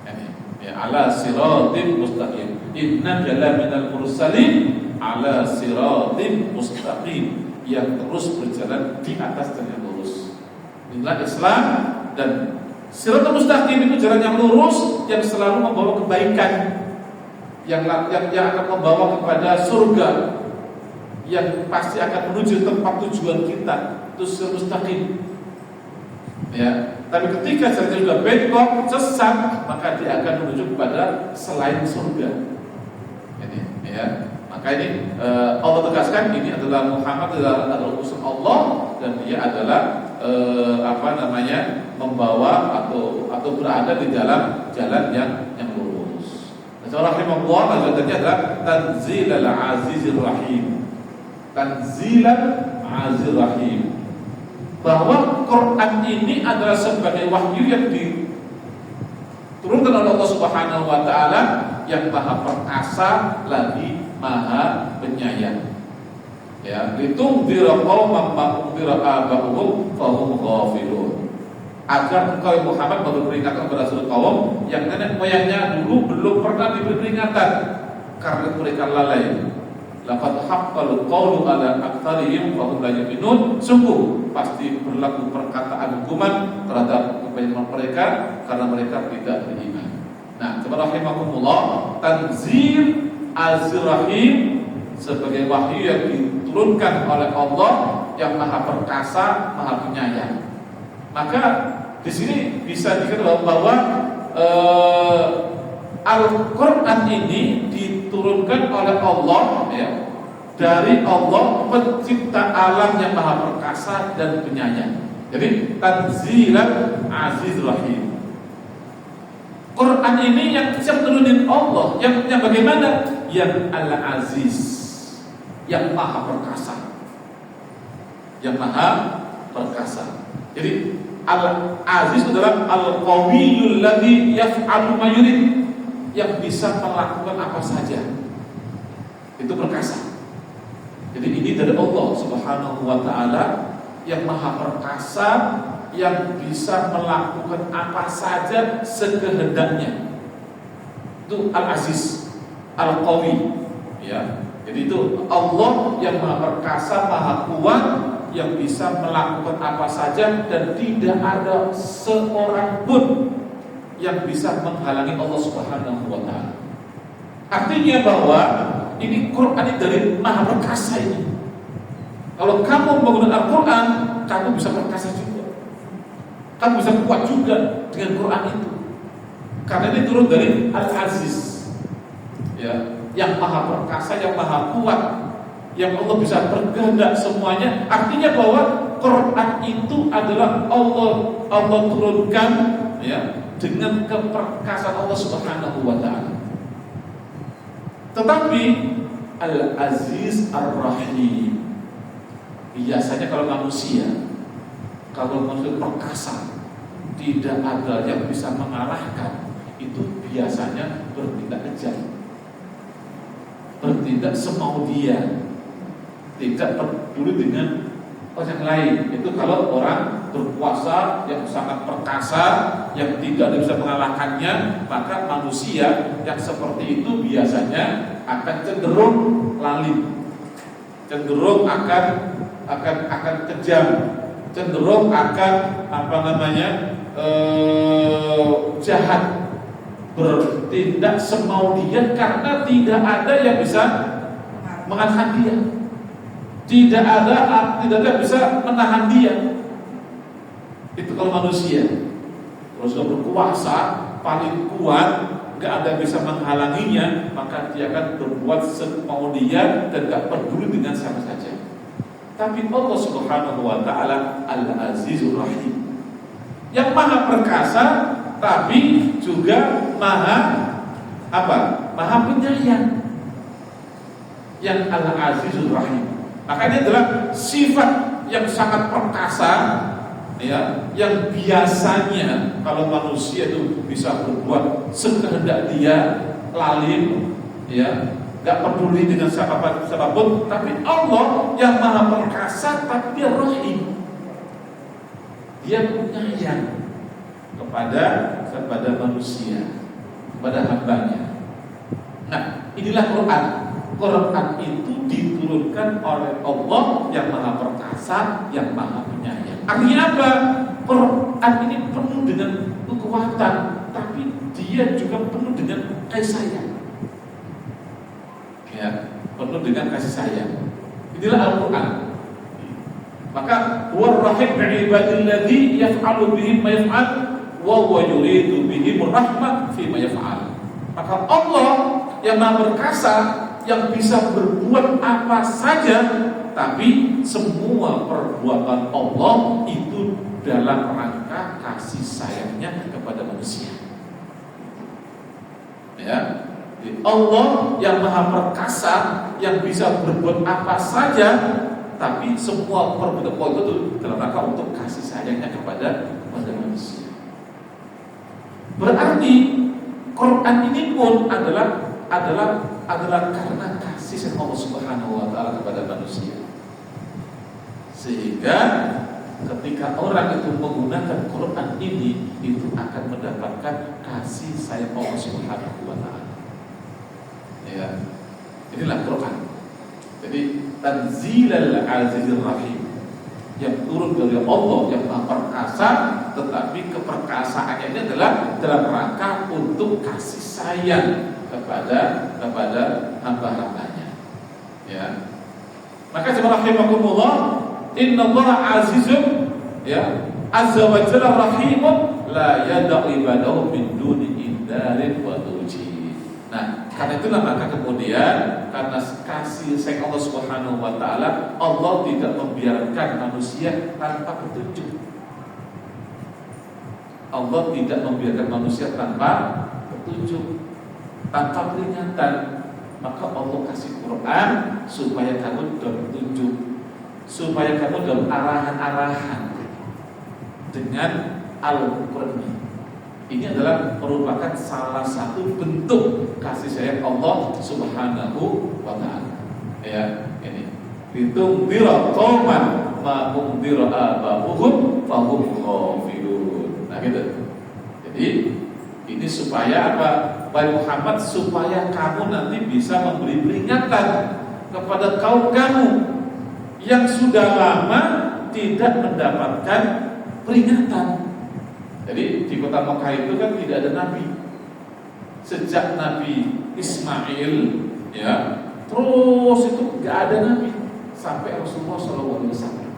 Ini, ya, ala siratal mustaqim. Inna jalla minal mursalin ala siratin mustaqim, yang terus berjalan di atas jalan yang lurus. Inilah Islam, dan siratal mustaqim itu jalan yang lurus yang selalu membawa kebaikan, yang akan membawa kepada surga, yang pasti akan menuju tempat tujuan kita. Itu siratal mustaqim. Ya, tapi ketika jalan juga bengkok, sesat, maka dia akan menuju kepada selain surga. Ya, maka ini Allah tegaskan ini adalah Muhammad adalah utusan Allah dan dia adalah membawa atau berada di dalam jalan yang lurus. Rahimahullah lanjutannya adalah Tanzilal Azizir Rahim. Tanzilal Azizir Rahim. Bahwa Quran ini adalah sebagai wahyu yang diturunkan oleh Allah Subhanahu wa taala yang Maha Perkasa lagi Maha Penyayang. Ya, litungdira qauman ma undira aba'uhum fahum ghafilun. Agar engkau Muhammad memberi peringatan kepada seluruh kaum yang nenek moyangnya dulu belum pernah diberi peringatan karena mereka lalai. Laqad haqqal qawlu ala aktsarihim fahum la yu'minun. Sungguh pasti berlaku perkataan hukuman terhadap kebanyakan mereka karena mereka tidak beriman. Nah, rahimahumullah, Tanzil Az-Rahim sebagai wahyu yang diturunkan oleh Allah yang Maha Perkasa, Maha Penyayang. Maka di sini bisa dikatakan bahwa Al-Quran ini diturunkan oleh Allah, ya, dari Allah pencipta alam yang Maha Perkasa dan Penyayang. Jadi Tanzilan Aziz Rahim. Quran ini yang turunin Allah, yang bagaimana? Yang Al-Aziz, yang Maha Perkasa, yang Maha Perkasa. Jadi Al-Aziz adalah Al-Qawiyyul ladzi yaf'alu ma yurid, yang bisa melakukan apa saja. Itu perkasa. Jadi ini dari Allah Subhanahu wa taala yang Maha Perkasa, yang bisa melakukan apa saja sekehendaknya. Itu Al-Aziz, Al-Qawi, ya. Jadi itu Allah yang Maha Perkasa, Maha Kuat, yang bisa melakukan apa saja dan tidak ada seorang pun yang bisa menghalangi Allah Subhanahu wa taala. Artinya bahwa ini Quran ini dari Maha Perkasa ini. Kalau kamu menggunakan Al-Quran, kamu bisa perkasa juga. Kamu bisa kuat juga dengan Quran itu. Karena ini turun dari Al-Aziz, ya, yang Maha Perkasa, yang Maha Kuat, yang Allah bisa berkehendak semuanya. Artinya bahwa Quran itu adalah Allah turunkan, ya, dengan keperkasaan Allah Subhanahu wa taala. Tetapi Al-Aziz Ar-Rahim, biasanya kalau manusia perkasa, tidak ada yang bisa mengalahkan, itu biasanya bertindak kejam, bertindak semau dia, tidak peduli dengan orang lain. Itu kalau orang berkuasa yang sangat perkasa, yang tidak bisa mengalahkannya, maka manusia yang seperti itu biasanya akan cenderung lalim, cenderung akan kejam, cenderung akan jahat, bertindak semau dia karena tidak ada yang bisa mengalahkan dia. Tidak ada yang bisa menahan dia. Itu kalau manusia. Kalau sudah berkuasa, paling kuat, gak ada yang bisa menghalanginya, maka dia akan berbuat semau dia dan gak peduli dengan siapa saja. Tapi Allah Subhanahu wa taala Al-Azizur Rahim, yang Maha Perkasa, tapi juga Maha Penyayang, yang Al-Azizur Rahim. Maka ini adalah sifat yang sangat perkasa, ya, yang biasanya kalau manusia itu bisa berbuat sekehendak dia, lalim, ya, gak peduli dengan siapapun. Tapi Allah yang Maha Perkasa, tapi Dia Rahim, Dia penyayang kepada manusia, kepada hambanya. Nah, inilah Quran. Quran itu diturunkan oleh Allah yang Maha Perkasa, yang Maha Penyayang. Artinya apa? Quran ini penuh dengan kekuatan, tapi dia juga penuh dengan kasih sayang. Ya, penuh dengan kasih sayang. Inilah Al-Quran. Maka war-rahim bi'ibadil ladzi yaf'alu bihim ma yaf'al wa huwa yuridu bihim rahmah fi ma yaf'al. Maka Allah yang Maha Perkasa yang bisa berbuat apa saja, tapi semua perbuatan Allah itu dalam rangka kasih sayangnya kepada manusia. Ya, Allah yang maha perkasa, yang bisa berbuat apa saja, tapi semua perbuatan Allah itu dalam rangka untuk kasih sayangnya kepada manusia. Berarti Quran ini pun adalah karena kasih sayang Allah Subhanahu wa taala kepada manusia. Sehingga ketika orang itu menggunakan Quran ini, itu akan mendapatkan kasih sayang Allah Subhanahu wa taala. Ya. Inilah Quran. Jadi Tanzilal Azizir Rahim, yang turun dari Allah yang Maha Perkasa, tetapi keperkasaannya ini adalah dalam rangka untuk kasih sayang kepada hamba-hambanya. Ya. Maka jemaah rahimakumullah, innallaha azizun, ya, azza wa jalla rahimun, la yad'u ibadahu min duni indarin wa tuji. Nah, karena itulah maka kemudian karena kasih sayang Allah Subhanahu wa taala, Allah tidak membiarkan manusia tanpa petunjuk. Allah tidak membiarkan manusia tanpa petunjuk, tanpa peringatan. Maka Allah kasih Quran supaya kamu dapat petunjuk, supaya kamu dalam arahan-arahan dengan Al-Quran. Ini adalah merupakan salah satu bentuk kasih sayang Allah Subhanahu wa taala. Ya, ini. Litundira qauman ma undira aba'uhum fahum ghafilun. Nah, gitu. Jadi ini supaya apa? Wahai Muhammad, supaya kamu nanti bisa memberi peringatan kepada kaum kamu yang sudah lama tidak mendapatkan peringatan. Jadi di kota Mekah itu kan tidak ada nabi. Sejak Nabi Ismail, ya, terus itu nggak ada nabi sampai Rasulullah SAW.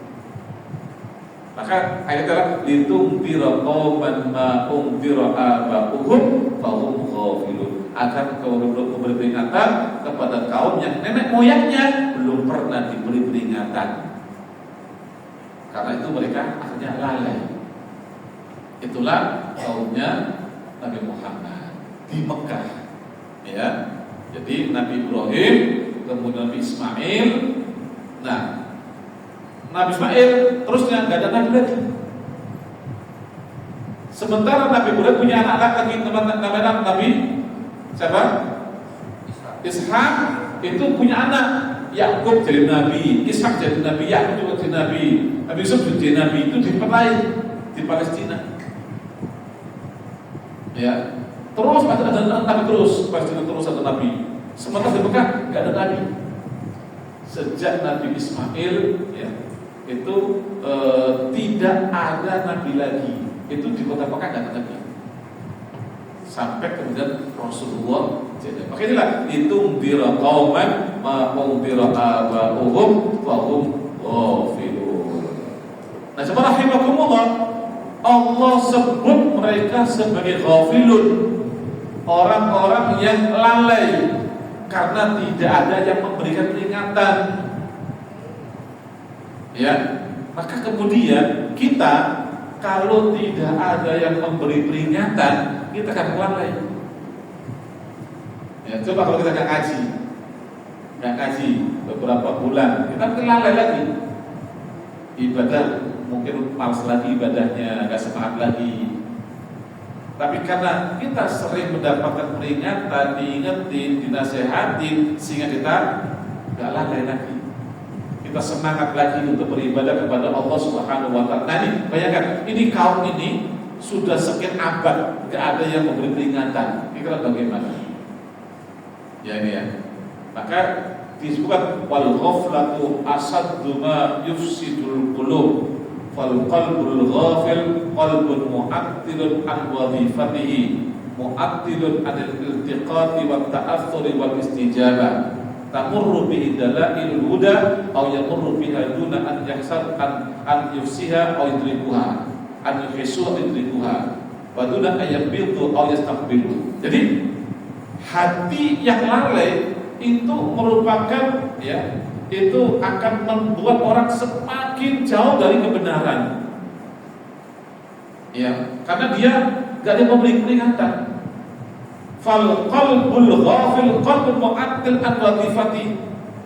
Maka ayatnya litundira qauman ma undira aba'uhum fahum ghafilun, akan kau memberi peringatan kepada kaum yang nenek moyangnya belum pernah diberi peringatan. Karena itu mereka akhirnya lalai. Itulah kaumnya Nabi Muhammad di Mekah, ya. Jadi Nabi Ibrahim, kemudian Nabi Ismail. Nah, Nabi Ismail terusnya nggak ada nabi lagi. Sementara Nabi Ibrahim punya anak lagi, namanya Nabi siapa? Ishak. Itu punya anak, Yakub jadi nabi, Ishak jadi nabi, Yakub juga jadi nabi, Nabi Yusuf jadi nabi. Itu di di Palestina. Ya, terus ada nabi terus, Palestina terus ada nabi. Sementara di Mekah nggak ada nabi. Sejak Nabi Ismail, ya, itu tidak ada nabi lagi. Itu di kota Mekah nggak ada nabi. Sampai kemudian Rasulullah jadi. Makanya inilah litundira qauman ma undira aba'uhum fahum ghafilun. Nah, coba rahimakumullah, Allah sebut mereka sebagai ghafilun, orang-orang yang lalai karena tidak ada yang memberikan peringatan. Ya, maka kemudian kita kalau tidak ada yang memberi peringatan, kita akan lalai. Ya, coba kalau kita nggak ngaji beberapa bulan, kita mungkin lalai lagi. Ibadah mungkin malas lagi ibadahnya, nggak semangat lagi. Tapi karena kita sering mendapatkan peringatan, diingetin, dinasehatin, sehingga kita nggak lalai lagi. Kita semangat lagi untuk beribadah kepada Allah Subhanahu wa taala. Nah, ini bayangkan, ini kaum ini sudah sekian abad nggak ada yang memberi peringatan. Ini kalau bagaimana? Ya, ini ya. Maka disebutkan wal ghaflatu asaddu ma yufsidul qulub. Fal qalbul ghafil qalbun mu'attilun an wadhifatihi, mu'attilun anil iltiqati wat ta'athuri wal istijabah. Tamurru bi dalailul huda aw yamurru biha duna an yahsab an yufsiha aw yudrikuha, an yuhisu yudrikuha, wa duna an yabidu aw yastaqbilu. Jadi hati yang lalai itu merupakan itu akan membuat orang semakin jauh dari kebenaran. Karena dia gak ada memberi peringatan. Fal qalbul ghafil qalbun mu'attil an wadifati.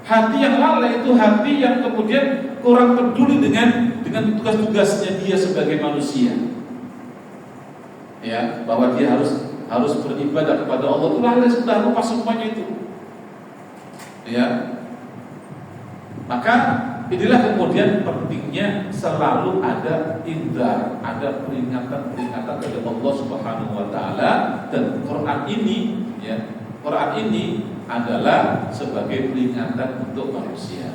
Hati yang lalai itu hati yang kemudian kurang peduli dengan tugas-tugasnya dia sebagai manusia. Bahwa dia harus beribadah kepada Allah, itu lalai, sudah lupa semuanya itu. Maka inilah kemudian pentingnya selalu ada indar, ada peringatan-peringatan dari Allah Subhanahu wa taala, dan Quran ini adalah sebagai peringatan untuk manusia.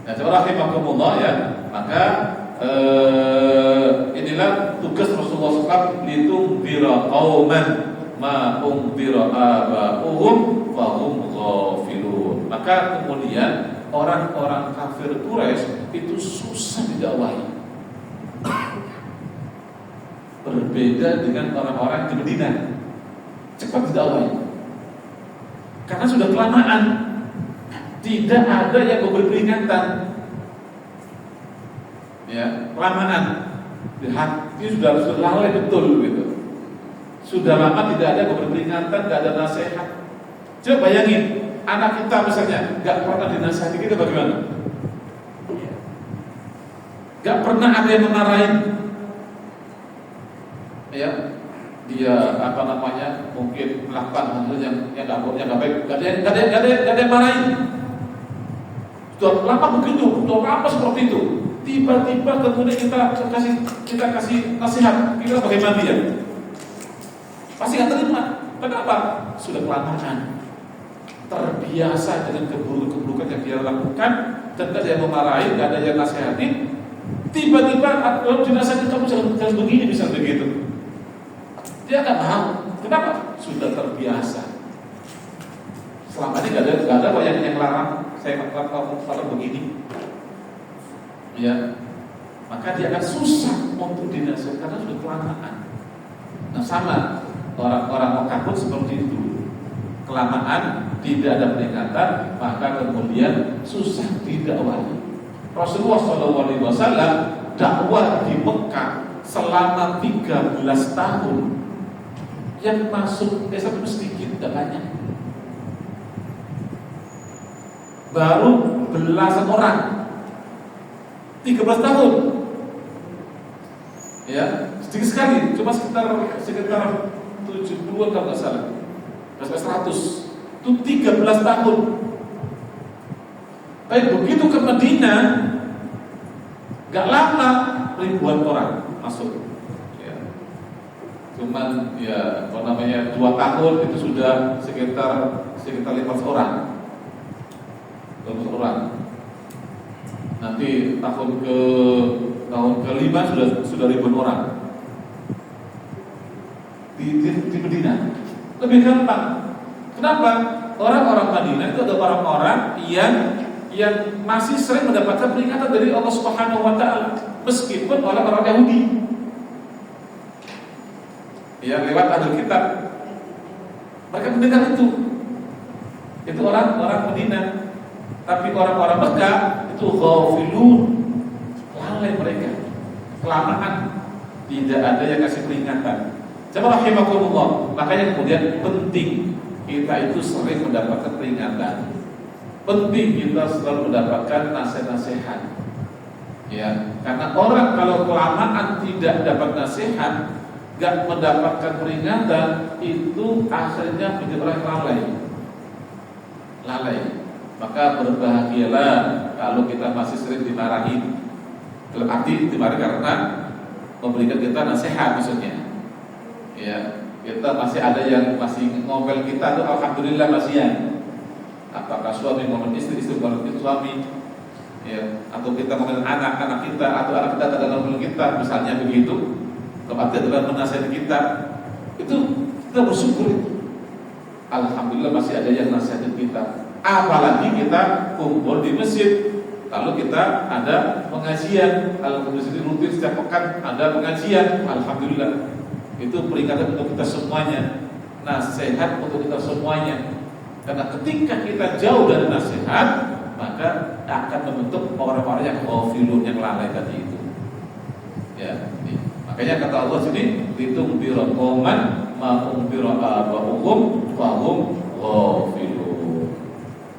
Rahimakumullah maka inilah tugas Rasulullah SAW, litunzira qauman ma unzira aba'uhum fahum ghafilun. Maka kemudian orang-orang kafir Quraisy itu susah didakwahi. Berbeda dengan orang-orang di Madinah, cepat didakwahi. Karena sudah kelamaan, tidak ada yang memberi peringatan. Kelamaan, hati sudah lalai betul gitu. Sudah lama tidak ada memberi peringatan, tidak ada nasihat. Coba bayangin, anak kita misalnya gak pernah dinasihati, kita bagaimana? Gak pernah ada yang memarahin. Dia mungkin melakukan hal yang gak baik, gak ada yang marahin. Sudah lama begitu, sudah lama seperti itu. Tiba-tiba kemudian kita kasih nasihat, kita bagaimana dia? Pasti gak terima. Kenapa? Sudah kelamaan, terbiasa dengan keburukan yang dia lakukan, dan gak ada yang memarahin, gak ada yang nasihatin. Tiba-tiba kalau dinasihati, kamu jangan begini, bisa begitu. Dia gak mau. Kenapa? Sudah terbiasa. Selama ini gak ada kok yang larang saya kalau begini. Maka dia akan susah untuk dinasihati karena sudah kelamaan. Nah, sama orang-orang Mekah pun seperti itu. Kelamaan, tidak ada peringatan, maka kemudian susah didakwahi. Rasulullah SAW dakwah di Mekah selama 13 tahun. Yang masuk Islam itu sedikit, tidak banyak. Baru belasan orang, 13 tahun. Sedikit sekali, cuma sekitar 70 kalau nggak salah, 100. Itu 13 tahun. Tapi begitu ke Madinah, gak lama ribuan orang masuk. Cuman 2 tahun itu sudah sekitar 500 orang. Nanti tahun ke-5 sudah ribuan orang. Di Madinah lebih gampang. Kenapa? Orang-orang Madinah itu adalah orang-orang yang masih sering mendapatkan peringatan dari Allah Subhanahu wa taala, meskipun orang-orang Yahudi lewat ahli kitab mereka mendengar itu orang-orang Madinah. Tapi orang-orang Mekah itu ghafilun, lalai mereka, kelamaan, tidak ada yang kasih peringatan. Jamaah rahimakumullah, makanya kemudian penting kita itu sering mendapatkan peringatan. Penting kita selalu mendapatkan nasihat-nasihat. Karena orang kalau kelamaan tidak dapat nasihat, gak mendapatkan peringatan, itu akhirnya menjadi orang lalai. Maka berbahagialah kalau kita masih sering dimarahin. Arti dimarahin karena memberikan kita nasihat maksudnya. Kita masih ada yang masih ngomel kita tuh, alhamdulillah masih ya. Apakah suami ngomel istri ngomel suami, atau kita ngomel anak-anak kita, atau anak kita tidak ngomel kita, misalnya begitu. Kemudian adalah menasihati kita, itu kita bersyukur. Alhamdulillah masih ada yang nasihatin kita. Apalagi kita kumpul di masjid, lalu kita ada pengajian, alhamdulillah rutin setiap pekan ada pengajian, alhamdulillah. Itu peringatan untuk kita semuanya, nasihat untuk kita semuanya. Karena ketika kita jauh dari nasihat, maka akan membentuk orang-orang yang ghafilun, yang lalai tadi itu. Ya, ini. Makanya kata Allah sini, "Litunzira qauman ma unzira aba'uhum fa hum ghafilun."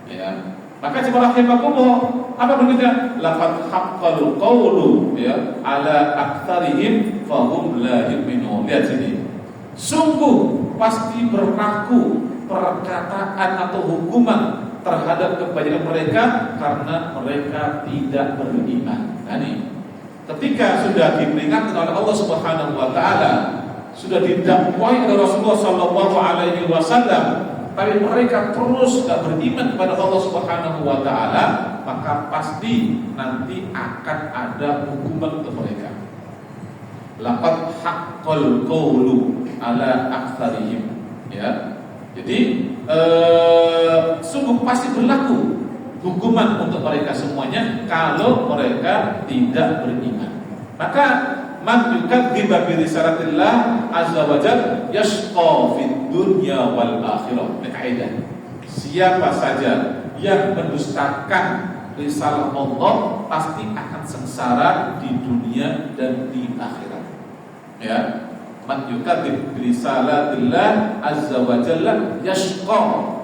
Ya. Maka jemaah rahimakumullah, apa berikutnya? Laqad haqqal qawlu ya ala aktsarihim fa hum la yu'minun. Lihat sini. Sungguh pasti berlaku perkataan atau hukuman terhadap kebanyakan mereka karena mereka tidak beriman. Nah ini, ketika sudah diperingatkan oleh Allah Subhanahu wa taala, sudah didakwai oleh Rasulullah sallallahu alaihi wasallam, tapi mereka terus tidak beriman kepada Allah Subhanahu wa taala, maka pasti nanti akan ada hukuman untuk mereka. Laqad haqqal qawlu ala aktsarihim. Ya. Jadi sungguh pasti berlaku hukuman untuk mereka semuanya kalau mereka tidak beriman. Maka man yukadziba bi risalatillah azza wa jalla yashqa fid dunya wal akhirah. Ini kaidah. Siapa saja yang mendustakan risalah Allah pasti akan sengsara di dunia dan di akhirat. Ya. Man yukadzib bi risalatillah azza wa jalla yashqa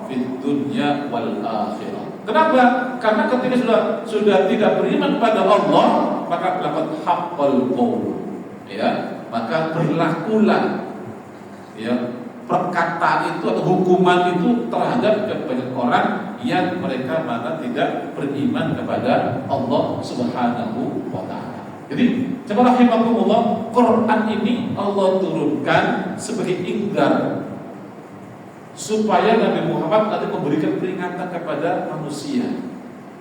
fid dunya wal akhirah. Kenapa? Karena ketika sudah tidak beriman pada Allah, maka laqad haqqal qaul. Ya, maka berlakulah ya perkataan itu atau hukuman itu terhadap banyak orang yang mereka mana tidak beriman kepada Allah Subhanahu wa taala. Jadi, jemaah rahimakumullah, Quran ini Allah turunkan sebagai inggar supaya Nabi Muhammad nanti memberikan peringatan kepada manusia,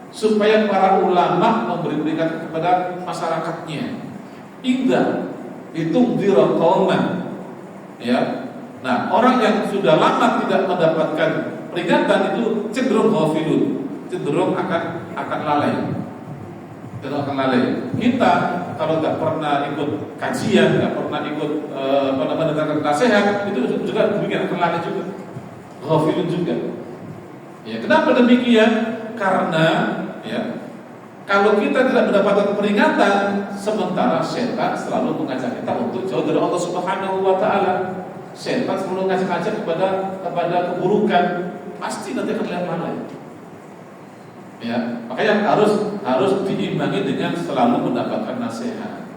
supaya para ulama memberi peringatan kepada masyarakatnya. Inggar itu diraqauman. Ya. Nah, orang yang sudah lama tidak mendapatkan peringatan itu cenderung ghafilun, cenderung akan lalai. Kita kalau nggak pernah ikut kajian, nggak pernah ikut mendengarkan nasihat, itu juga demikian akan lalai juga, ghafilun juga. Ya, kenapa demikian? Karena ya kalau kita tidak mendapatkan peringatan, sementara setan selalu mengajak kita untuk jauh dari Allah Subhanahu wa taala. Setan selalu ngajak-ngajak kepada keburukan, pasti nanti akan lalai. Ya, makanya harus diimbangi dengan selalu mendapatkan nasihat,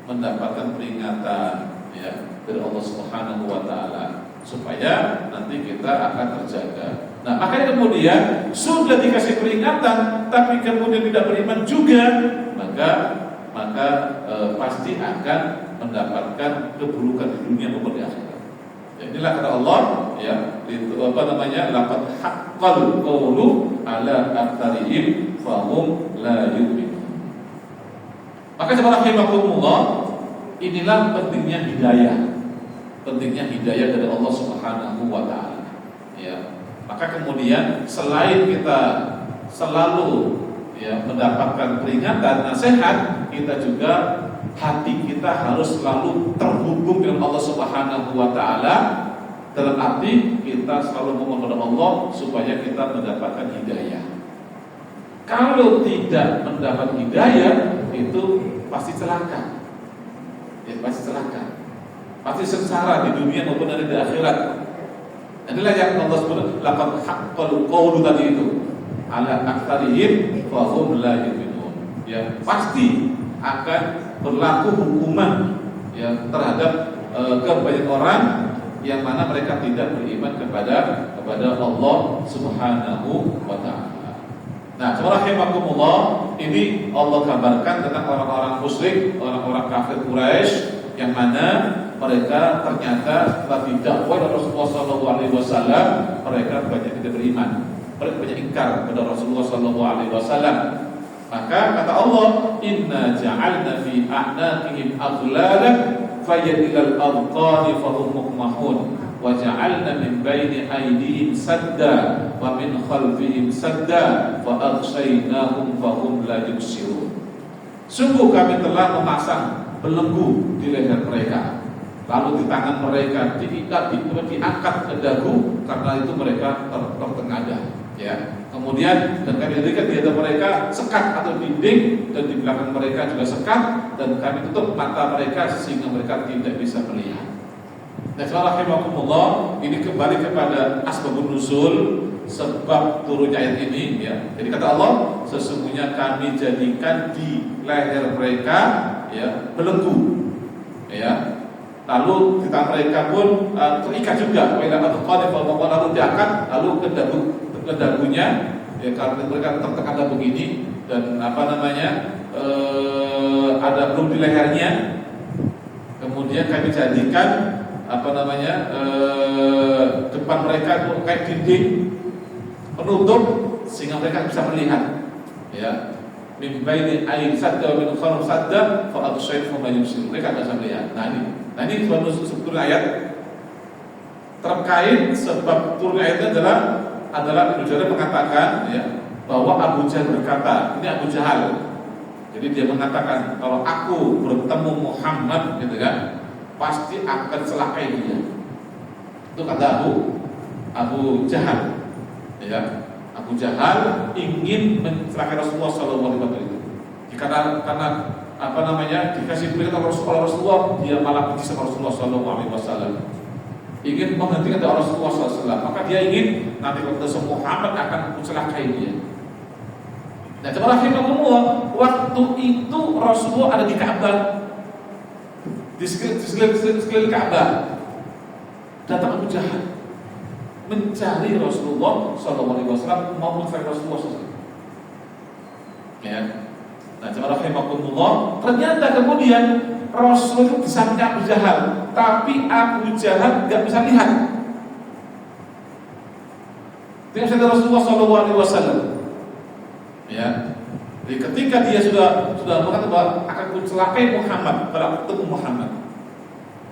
mendapatkan peringatan ya dari Allah Subhanahu wa taala supaya nanti kita akan terjaga. Nah, makanya kemudian sudah dikasih peringatan tapi kemudian tidak beriman juga, maka pasti akan mendapatkan keburukan di dunia maupun di akhirat. Inilah kata Allah ya, itu laqad haqqal qawlu ala aktsarihim fa hum la yu'minun. Maka jemaah rahimakumullah, inilah pentingnya hidayah. Pentingnya hidayah dari Allah Subhanahu wa taala. Ya. Maka kemudian selain kita selalu ya mendapatkan peringatan, nasihat, kita juga hati kita harus selalu terhubung dengan Allah Subhanahu wa taala, dalam arti kita selalu memohon kepada Allah supaya kita mendapatkan hidayah. Kalau tidak mendapat hidayah, itu pasti celaka. Ya, pasti celaka. Pasti sengsara di dunia maupun di akhirat. Inilah yang Allah sebut laqad haqqal qawlu tadi itu ala aktsarihim fa hum la yu'minun. Ya, pasti akan berlaku hukuman ya terhadap kebanyakan orang yang mana mereka tidak beriman kepada Allah Subhanahu wa taala. Nah, rahimakumullah, ini Allah kabarkan tentang orang-orang musyrik, orang-orang kafir Quraisy yang mana mereka ternyata setelah didakwai oleh Rasulullah SAW, mereka banyak tidak beriman, mereka banyak ingkar kepada Rasulullah SAW. Maka kata Allah, inna ja'alna fi a'naqihim aghlalan fayadilal adqani fahum muqmahun wa ja'alna min baini aydihim sadda wa min khalfihim sadda wa aghshaynahum fahum la yubsirun. Sungguh kami telah memasang belenggu di leher mereka lalu di tangan mereka diangkat ke dagu, karena itu mereka tertengadah. Ya. Kemudian dan kami berikan di hadapan mereka sekat atau dinding, dan di belakang mereka juga sekat, dan kami tutup mata mereka sehingga mereka tidak bisa melihat. Nah, rahimakumullah, ini kembali kepada asbabun nuzul, sebab turunnya ayat ini, ya. Jadi kata Allah, sesungguhnya kami jadikan di leher mereka, ya, belenggu, ya. Lalu di tangan mereka pun terikat juga, lalu diangkat, lalu ke dagunya, ya, karena mereka tertekan begini, dan ada belum di lehernya. Kemudian kami jadikan depan mereka itu kayak dinding penutup sehingga mereka bisa melihat, ya. Min baini ayn sadda wa min khalf sadda fa absaytum ma yubsirun. Mereka bisa melihat. Nah ini sebetulnya ayat terkait sebab turun ayatnya adalah Ibnu Jarir mengatakan, ya, bahwa Abu Jahal berkata, ini Abu Jahal. Jadi dia mengatakan, kalau aku bertemu Muhammad, gitu kan, pasti akan celakai dia. Itu kata Abu Jahal, ya. Abu Jahal ingin mencelakai Rasulullah SAW. Karena dikasih perintah oleh Rasulullah, dia malah benci sama Rasulullah SAW. Ingin menghentikan dari Rasulullah SAW, maka dia ingin nanti ketemu Muhammad akan mencelakai dia. Nah, rahimahumullah, waktu itu Rasulullah ada di Ka'bah, di sekeliling Ka'bah. Datang Abu Jahal mencari Rasulullah SAW, mau mencari Rasulullah SAW. Ya. Nah, rahimahumullah, ternyata kemudian Rasul itu di samping Abu Jahal, tapi Abu Jahal nggak bisa lihat. Tidak bisa Rasulullah SAW. Ya. Jadi ketika dia sudah mengatakan bahwa akan mencelakai Muhammad, pada ketemu Muhammad.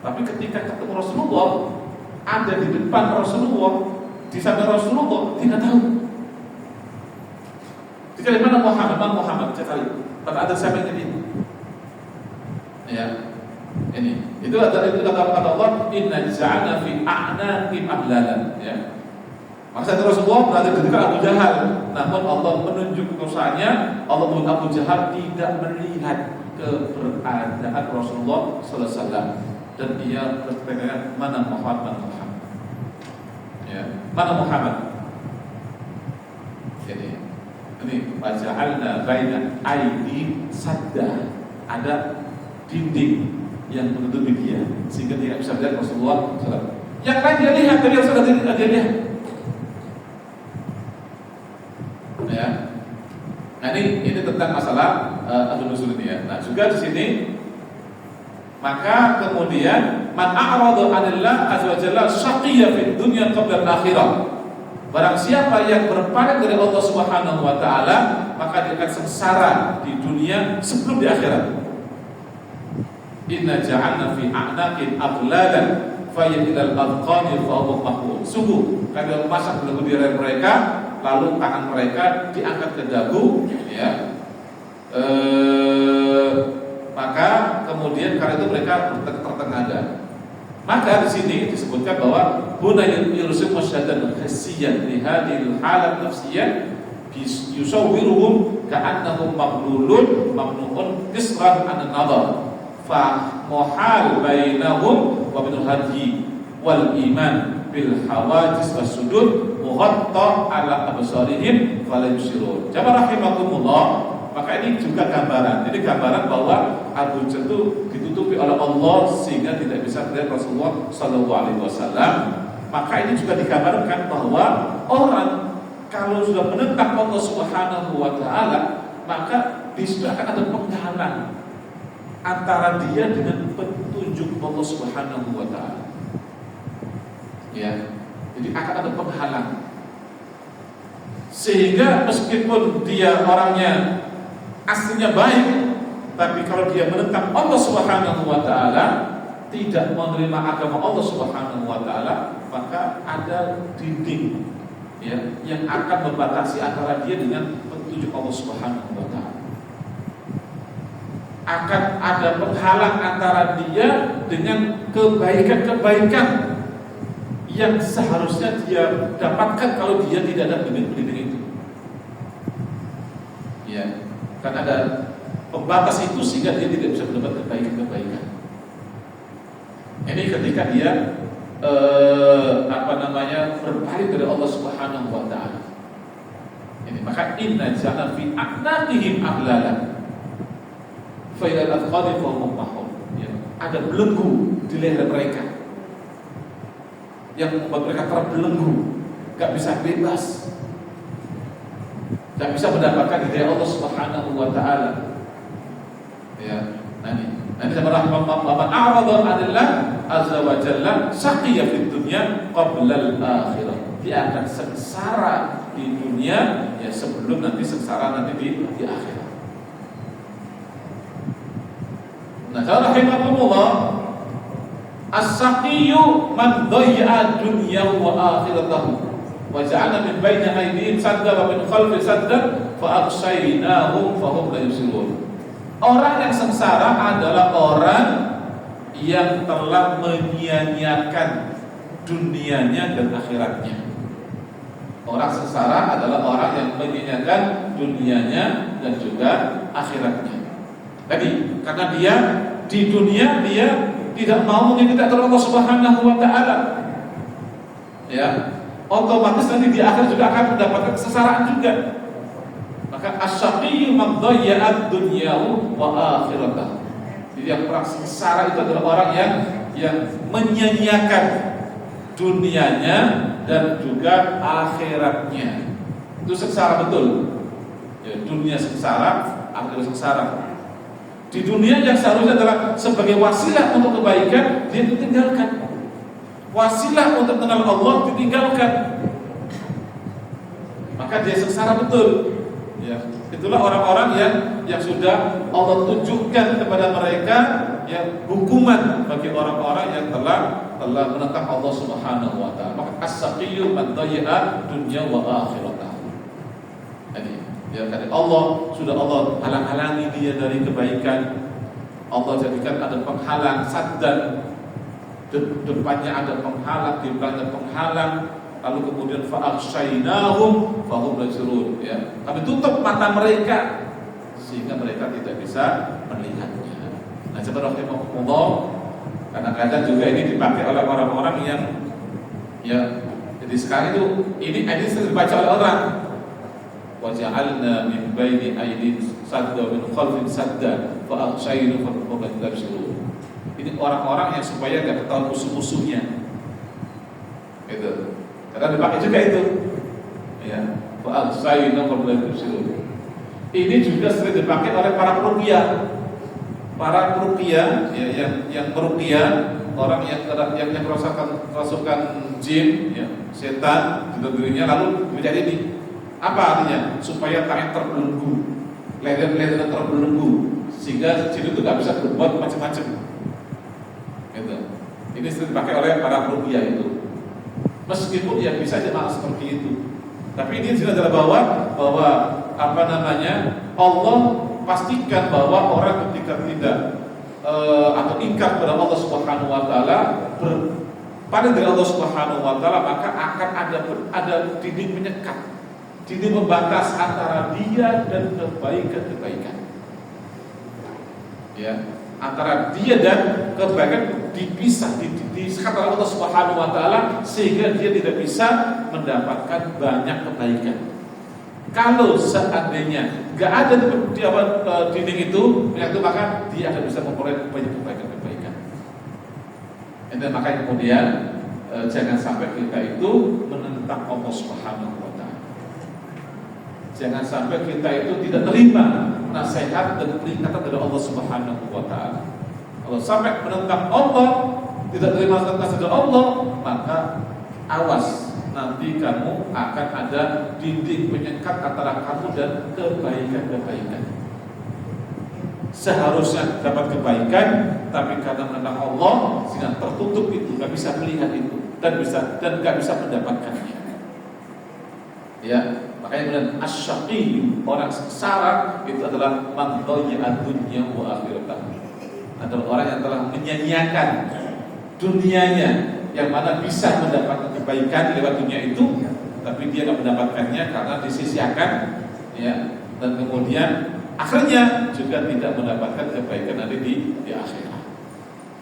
Tapi ketika ketemu Rasulullah, ada di depan Rasulullah, di samping Rasulullah, tidak tahu. Dicari mana Muhammad, dicari. Tapi ada sampingnya dia. Ya, ini. Itu kata Allah, Inna ja'alna fi a'naqim aghlalan. Ya. Maka Rasulullah berada di dekat Abu Jahal. Namun Allah menunjuk kekuasaannya, Allah membuat Abu Jahal tidak melihat keberadaan Rasulullah Sallallahu Alaihi Wasallam. Dan dia bertanya, mana Muhammad? Ya, mana Muhammad? Jadi ini waja'alna baina aidi sadda, ada dinding yang menutupi dia sehingga tidak bisa melihat Rasulullah SAW. Yang lain dia lihat, tapi Rasulullah dia lihat. Ya. Nah ini tentang masalah asbabun ini, ya. Nah juga di sini, maka kemudian man a'rada 'anillah azza wa jalla syaqiyya fid dunya qabla al-akhirah. Barang siapa yang berpaling dari Allah Subhanahu wa taala, maka dia akan sengsara di dunia sebelum di akhirat. Inna ja'alna fi a'naqin aghlalan fa yadil al-adqani fa huwa mahmud. Sungguh kami memasang belenggu di leher mereka, lalu tangan mereka diangkat ke dagu, ya. Maka kemudian karena itu mereka tertengadah. Maka di sini disebutkan bahwa huna yurusim masyhadan khasiyan li hadhil halat nafsiyah yusawwiruhum ka'annahum mamnu'un qisran an an-nadar fa muhal bainahum wa bainal hadyi wal iman bil hawajis was-sudud mughatta ala absarihim fala yusirun. Jamaah rahimakumullah. Maka ini juga gambaran. Jadi gambaran bahwa Abu Jahal itu ditutupi oleh Allah sehingga tidak bisa melihat Rasulullah SAW. Maka ini juga digambarkan bahwa orang kalau sudah menentang Allah Subhanahu wa taala, maka di situ akan ada penghalang antara dia dengan petunjuk Allah Subhanahu wa taala. Ya. Jadi akan ada penghalang. Sehingga meskipun dia orangnya aslinya baik, tapi kalau dia menentang Allah Subhanahu wa taala, tidak menerima agama Allah Subhanahu wa taala, maka ada dinding, ya, yang akan membatasi antara dia dengan petunjuk Allah Subhanahu wa taala. akan ada penghalang antara dia dengan kebaikan-kebaikan yang seharusnya dia dapatkan kalau dia tidak ada bimbing-bimbing itu. Ya, kan ada pembatas itu sehingga dia tidak bisa mendapat kebaikan-kebaikan. Ini ketika dia berpaling dari Allah Subhanahu wa taala. Ini maka inna ja'alna fi a'naqihim aghlalan fa ila al-adqani fa hum mahum. Ada belenggu di leher mereka yang membuat mereka terbelenggu, gak bisa bebas, gak bisa mendapatkan hidayah Allah Subhanahu wa taala. Ya, nanti sama rahmat a'rada 'anillah azza wa jalla saqiya fid dunya qabla al-akhirah. Dia akan sengsara di dunia ya sebelum nanti sengsara nanti di akhirat. Nah, kalau rahimahumullah, as-saqiyyu man dhayya'a dunya wa akhiratahu wa ja'alna min baini aydihim sadda wa min khalfi sadda fa aghshaynahum fa hum la yubsirun. Orang yang sengsara adalah orang yang telah menyia-nyiakan dunianya dan akhiratnya. Orang sengsara adalah orang yang menyia-nyiakan dunianya dan juga akhiratnya. Tadi karena dia di dunia dia tidak mau mengikuti aturan Allah Subhanahu wa taala. Ya, otomatis nanti di akhir juga akan mendapatkan kesengsaraan juga. Maka asy-syaqiyyu man dhayya'a dunyahu wa akhiratahu. Jadi yang orang sengsara itu adalah orang yang menyia-nyiakan dunianya dan juga akhiratnya. Itu sengsara betul. Ya, dunia sengsara, akhirat sengsara. Di dunia yang seharusnya adalah sebagai wasilah untuk kebaikan, dia ditinggalkan. Wasilah untuk mengenal Allah ditinggalkan. Maka dia sengsara betul. Ya, itulah orang-orang yang sudah Allah tunjukkan kepada mereka ya hukuman bagi orang-orang yang telah menentang Allah Subhanahu wa taala. Maka as-saqiyyu man dhayya'a dunya wa akhiratahu. Jadi dia kata Allah sudah Allah halang-halangi dia dari kebaikan. Allah jadikan ada penghalang saddan, depannya ada penghalang, di belakangnya penghalang. Lalu kemudian fa'aghshaynahum fahum la yubsirun, ya. Kami tutup mata mereka sehingga mereka tidak bisa melihatnya. Nah, coba rahimahullah, kadang-kadang juga ini dipakai oleh orang-orang yang ya jadi sekarang itu ini sering dibaca oleh orang. Wa ja'alna min baini aydin sadda min khalfin sadda fa'aghshaynahum fahum la yubsirun. Ini orang-orang yang supaya enggak ketahuan musuh-musuhnya. Gitu. Karena dipakai juga itu, ya. Ini juga sering dipakai oleh para peruqyah, ya, yang meruqyah orang yang kerasukan jin, ya, setan di dalam dirinya lalu menjadi ini. Apa artinya? Supaya tangan terbelenggu, leher terbelenggu, sehingga jin itu nggak bisa berbuat macam-macam. Gitu. Ini sering dipakai oleh para peruqyah itu. Meskipun ya bisa aja malah seperti itu, tapi ini juga adalah bahwa Allah pastikan bahwa orang ketika tidak atau ingkar kepada Allah Subhanahu wa taala, berpaling dari Allah Subhanahu wa taala, maka akan ada dinding penyekat, dinding membatas antara dia dan kebaikan. Ya, antara dia dan kebaikan dipisah, disekat oleh Allah Subhanahu wa taala sehingga dia tidak bisa mendapatkan banyak kebaikan. Kalau seandainya enggak ada dinding itu, maka dia akan bisa memperoleh banyak kebaikan. Dan maka kemudian jangan sampai kita itu menentang Allah Subhanahu wa taala. Jangan sampai kita itu tidak terima nasihat dan peringatan dari Allah Subhanahu wa taala. Kalau sampai menentang Allah, tidak terima nasihat dari Allah, maka awas, nanti kamu akan ada dinding penyekat antara kamu dan kebaikan. Seharusnya dapat kebaikan, tapi karena menentang Allah sehingga tertutup itu, nggak bisa melihat itu dan nggak bisa mendapatkannya. Ya, Makanya kemudian asyaqi, orang sengsara itu adalah man dhayya'a dunya wa akhiratahu. Adalah orang yang telah menyia-nyiakan dunianya, yang mana bisa mendapatkan kebaikan lewat dunia itu, tapi dia tidak mendapatkannya karena disisiakan, ya. Dan kemudian akhirnya juga tidak mendapatkan kebaikan nanti di akhirat.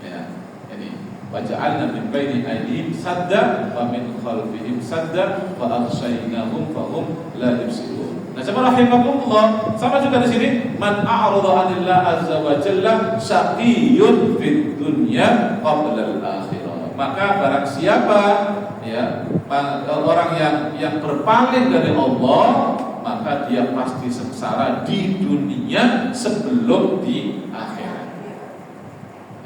Ya, ini waja'alna min baini aydihim sadda wa min khalfihim sadda wa aghshaynahum fahum la yubsirun. Nah, jemaah rahimakumullah, sama juga di sini man a'rada 'anillah azza wa jalla syaqiyun fid dunya qabla al-akhirah. Maka barang siapa, ya, orang yang berpaling dari Allah, maka dia pasti sengsara di dunia sebelum di akhirat.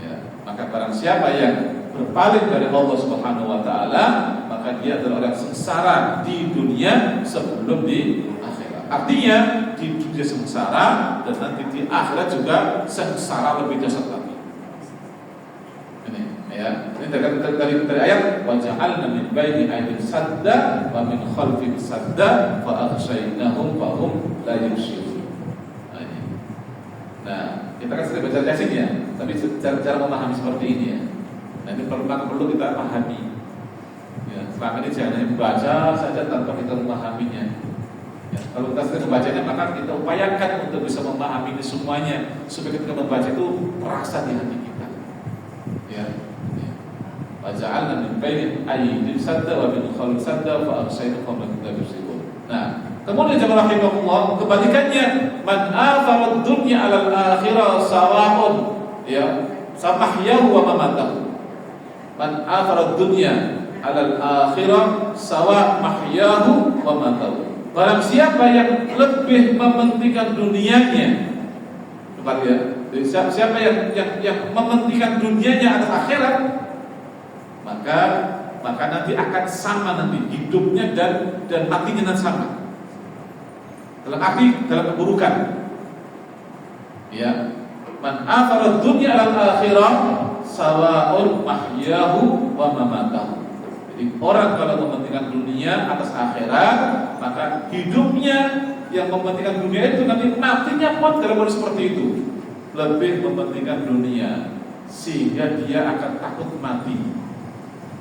Ya, maka barang siapa yang berpaling dari Allah Subhanahu wa taala, maka dia adalah orang sengsara di dunia sebelum di akhirat. Artinya di dunia sengsara dan nanti di akhirat juga sengsara lebih dahsyat lagi. Ini, ya. Ini dari ayat wa ja'alna min baini aydihim sadda wa min khalfihim sadda fa aghshaynahum fa hum la yubsirun. Nah, kita kan sudah baca Yasin ya, tapi cara memahami seperti ini ya. Nah, ini perlu kita pahami. Ya, selama ini jangan hanya membaca saja tanpa kita memahaminya. Ya, kalau kita sudah membacanya, maka kita upayakan untuk bisa memahami ini semuanya supaya ketika membaca itu terasa di hati kita. Ya. Waja'alna min baini aydihim sadda wa min khalfihim sadda fa aghshaynahum la yubsirun. Nah, kemudian jemaah rahimahullah, kebalikannya, man athara ad-dunya 'ala al-akhirah sawa'un, ya, samahyahu wa mamatahu. Man athara ad-dunya 'ala al-akhirah sawa' mahyahu wa mamatahu. Barang siapa yang lebih mementingkan dunianya, siapa yang mementingkan dunianya atas akhirat, maka nanti akan sama nanti hidupnya dan matinya nanti sama. Dalam arti dalam keburukan. Ya. Man athara dunya 'ala al-akhirah sawa'un mahyahu wa mamatahu. Jadi orang kalau mementingkan dunia atas akhirat, maka hidupnya yang mementingkan dunia itu nanti matinya pun dalam kondisi seperti itu. Lebih mementingkan dunia sehingga dia akan takut mati.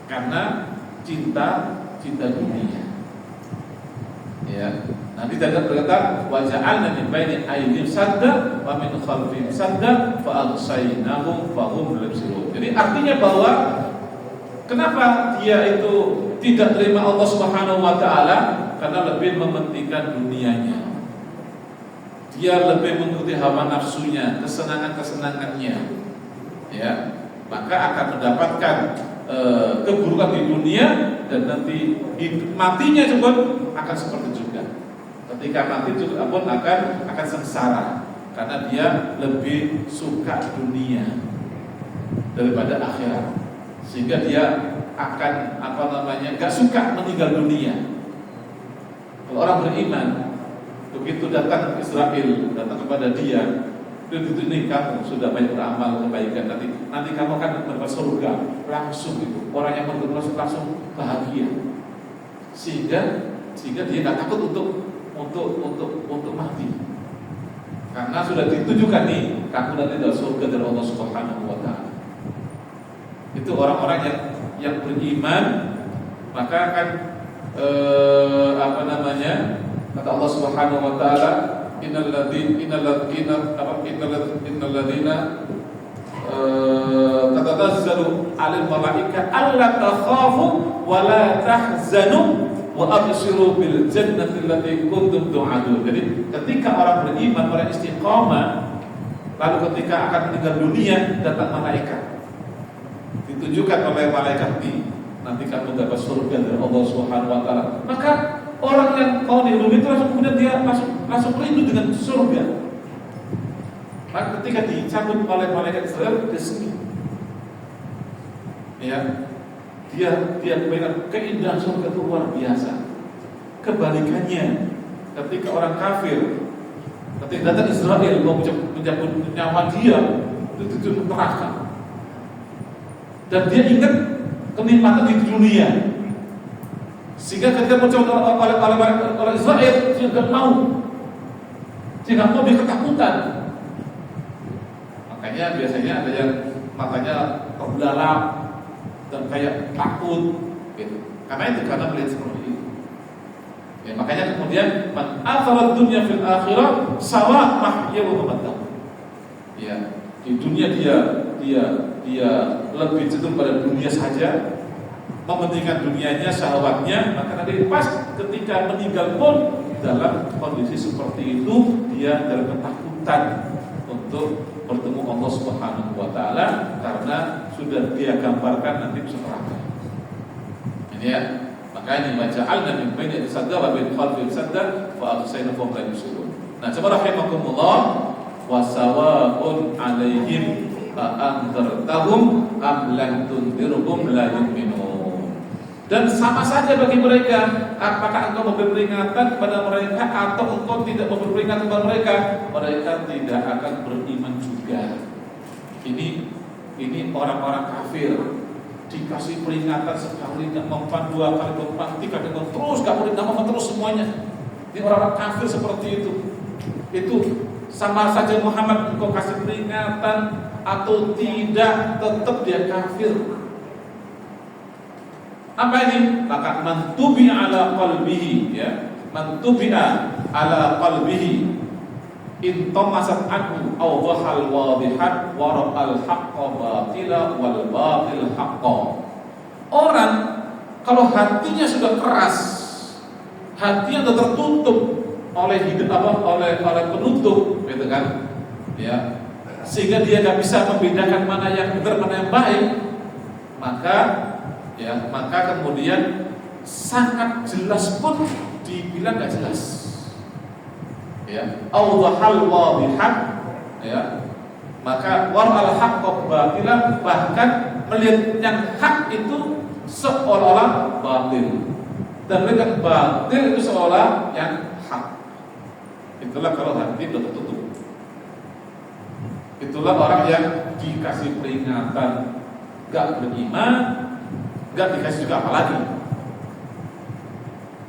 Karena cinta dunia. Ya. Nanti dalam berkata waja'alna min baini aydihim sadda wa min khalfihim sadda fa aghshaynahum fa hum la yubsirun. Jadi artinya bahwa kenapa dia itu tidak terima Allah Subhanahu wa taala? Karena lebih mementingkan dunianya. Dia lebih mengikuti hawa nafsunya, kesenangan-kesenangannya. Ya, maka akan mendapatkan keburukan di dunia dan nanti matinya juga akan seperti juga. Ketika mati juga pun akan sengsara karena dia lebih suka dunia daripada akhirat, sehingga dia akan gak suka meninggal dunia. Kalau orang beriman begitu datang Israel datang kepada dia, begitu ini kamu sudah banyak beramal kebaikan, nanti kamu akan mendapat surga langsung itu. Orang yang berdosa langsung bahagia, sehingga dia nggak takut untuk mati, karena sudah ditujukan nih kamu nanti dapat surga dari Allah Subhanahu wa taala. Itu orang-orang yang beriman, maka akan kata Allah Subhanahu wa taala, innal ladzina tatanazzalu 'alal malaika alla takhafu wa la tahzanu wa abshiru bil jannati allati kuntum tu'adun. Jadi ketika orang beriman, orang istiqamah, lalu ketika akan meninggal dunia datang malaikat, ditunjukkan oleh malaikat nanti kamu dapat surga dari Allah Subhanahu wa taala. Maka orang yang mau dihidupi itu langsung kemudian dia langsung rindu dengan surga. Maka ketika dicabut oleh malaikat Israel, dia sedih. Ya, dia mengingat keindahan surga itu luar biasa. Kebalikannya, ketika orang kafir, ketika datang Israel mau mencabut nyawa dia, itu neraka. Dan dia ingat kenikmatan di dunia, Sehingga ketika muncul oleh Israel, dia nggak mau dia ketakutan. Makanya biasanya ada yang matanya terbelalak dan kayak takut, gitu. Karena melihat seperti itu. Ya, makanya kemudian man atharat dunya fil akhirah sawa mahya wa mamat. Ya, di dunia dia lebih cenderung pada dunia saja, mementingkan dunianya, syahwatnya, maka nanti pas ketika meninggal pun dalam kondisi seperti itu dia dalam ketakutan untuk bertemu Allah Subhanahu wa taala karena sudah dia gambarkan nanti masuk neraka. Ini ya, makanya waja'alna min baini sadda wa min khalfi sadda fa absaynakum la yusirun. Nah, coba rahimakumullah wa sawa'un 'alaihim a anzartahum am lam tundirhum la yu'minun. Dan sama saja bagi mereka, apakah engkau memberi peringatan kepada mereka atau engkau tidak memberi peringatan kepada mereka, mereka tidak akan beriman juga. Ini orang-orang kafir dikasih peringatan sekali, nggak mempan, dua kali mempan, tiga kali mempan, terus nggak mempan terus semuanya. Ini orang-orang kafir seperti itu. Itu sama saja Muhammad engkau kasih peringatan atau tidak, tetap dia kafir. Apa ini? Maka mantubi ala qalbihi, ya, mantubi'a ala qalbihi in tamasat anhu aw dhahal wadihat wa ra'al haqqa batila wal batil haqqa. Orang kalau hatinya sudah keras, hatinya sudah tertutup oleh oleh penutup, gitu kan? Ya, sehingga dia nggak bisa membedakan mana yang benar mana yang baik, maka kemudian sangat jelas pun dibilang nggak jelas. Ya, awdahal wadihat, ya, maka waral haqqa batilan, bahkan melihat yang hak itu seolah-olah batil dan melihat batil itu seolah yang hak. Itulah kalau hati sudah tertutup. Itulah orang yang dikasih peringatan gak beriman, gak dikasih juga apa lagi.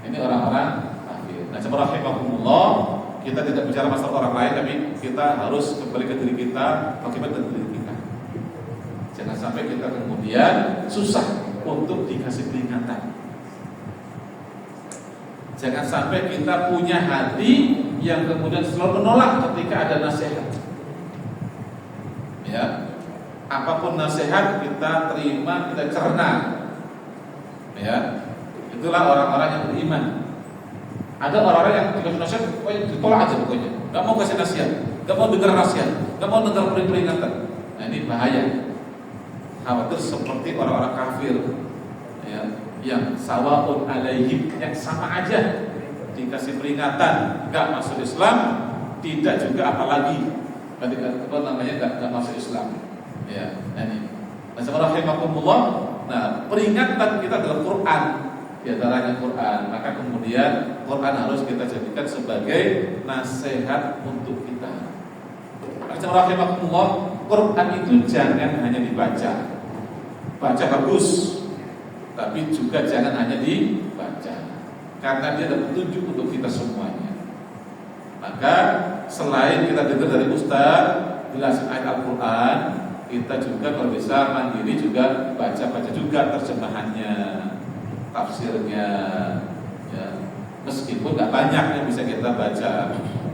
Ini orang-orang kafir. Nah, rahimahumullah, kita tidak bicara masalah orang lain, tapi kita harus kembali ke diri kita, bagaimana diri kita. Jangan sampai kita kemudian susah untuk dikasih peringatan. Jangan sampai kita punya hati yang kemudian selalu menolak ketika ada nasihat. Ya, apapun nasihat kita terima, kita cerna. Ya, itulah orang-orang yang beriman. Ada orang-orang yang dikasih nasihat, ditolak aja pokoknya. Gak mau kasih nasihat, gak mau dengar nasihat, gak mau dengar peringatan. Nah, ini bahaya. Khawatir seperti orang-orang kafir, ya, yang sawaun alaihim, yang sama aja dikasih peringatan gak masuk Islam, tidak juga apalagi gak masuk Islam. Ya, ini. Rahimahumullah. Nah, peringatan kita dalam Quran, di antaranya Quran, maka kemudian Quran harus kita jadikan sebagai nasihat untuk kita. Rahimahumullah, Quran itu jangan hanya dibaca. Baca bagus, tapi juga jangan hanya dibaca, karena dia ada petunjuk untuk kita semuanya. Maka selain kita dengar dari ustaz jelasin ayat Al-Quran, kita juga kalau bisa mandiri juga baca-baca juga terjemahannya, tafsirnya, ya. Meskipun gak banyak yang bisa kita baca,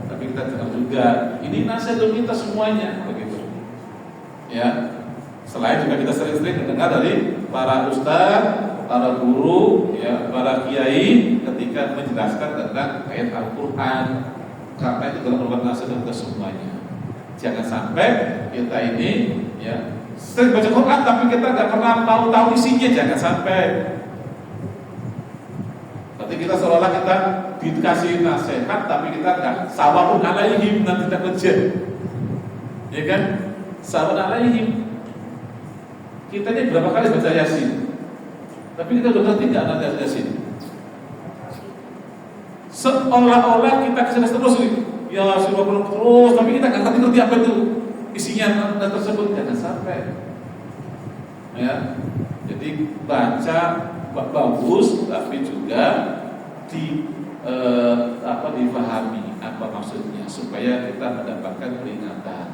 tapi kita dengar juga. Ini nasihat untuk kita semuanya, begitu. Ya. Selain juga kita sering-sering mendengar dari para ustaz, para guru, ya, para kiai ketika menjelaskan tentang ayat Al-Quran, karena itu telah merupakan nasihat untuk semuanya. Jangan sampai kita ini, ya, sering baca Quran tapi kita nggak pernah tahu isinya. Jangan sampai. Berarti kita seolah-olah kita dikasih nasihat tapi kita nggak sawahun alaihim, nanti tidak kerja, ya kan? Sawahun alaihim. Kita ini berapa kali baca Yasin, tapi kita udah ngerti nggak nanti Yasin? Seolah-olah kita kesana terus nih, ya sudah terus, tapi kita nggak ngerti apa itu isinya tersebut. Jangan sampai. Ya, jadi baca bagus, tapi juga difahami apa maksudnya supaya kita mendapatkan peringatan.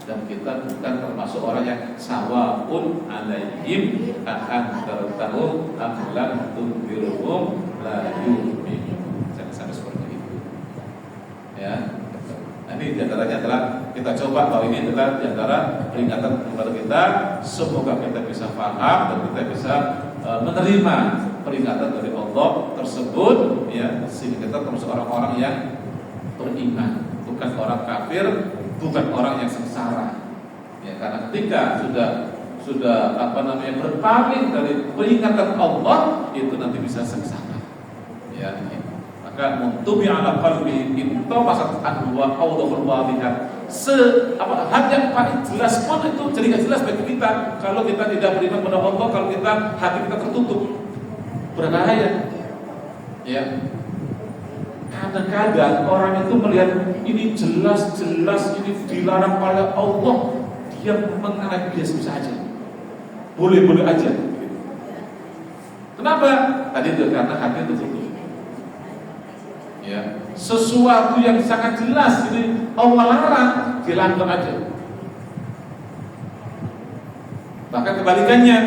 Dan kita bukan termasuk orang yang sawaun alaihim antartahum am lam tunzirhum la yu'minun. Jangan sampai seperti itu. Ya. Nah, ini diantaranya adalah kita coba bahwa ini adalah diantara peringatan kepada kita. Semoga kita bisa paham dan kita bisa menerima peringatan dari Allah tersebut, ya, sehingga kita termasuk orang-orang yang beriman, bukan orang kafir, bukan orang yang sengsara. Ya, karena ketika sudah berpaling dari peringatan Allah, itu nanti bisa sengsara. Ya, maka muntubi ala qalbi intabasat anwa awdahul wadihat. Hal yang paling jelas pun itu jadi gak jelas bagi kita kalau kita tidak beriman kepada Allah, kalau hati kita tertutup. Berbahaya. Ya. Kadang-kadang orang itu melihat ini jelas-jelas ini dilarang oleh Allah, dia menganggap biasa saja, boleh-boleh aja. Kenapa? Tadi itu karena hati tertutup. Ya, sesuatu yang sangat jelas ini Allah larang, dilanggar aja. Bahkan kebalikannya,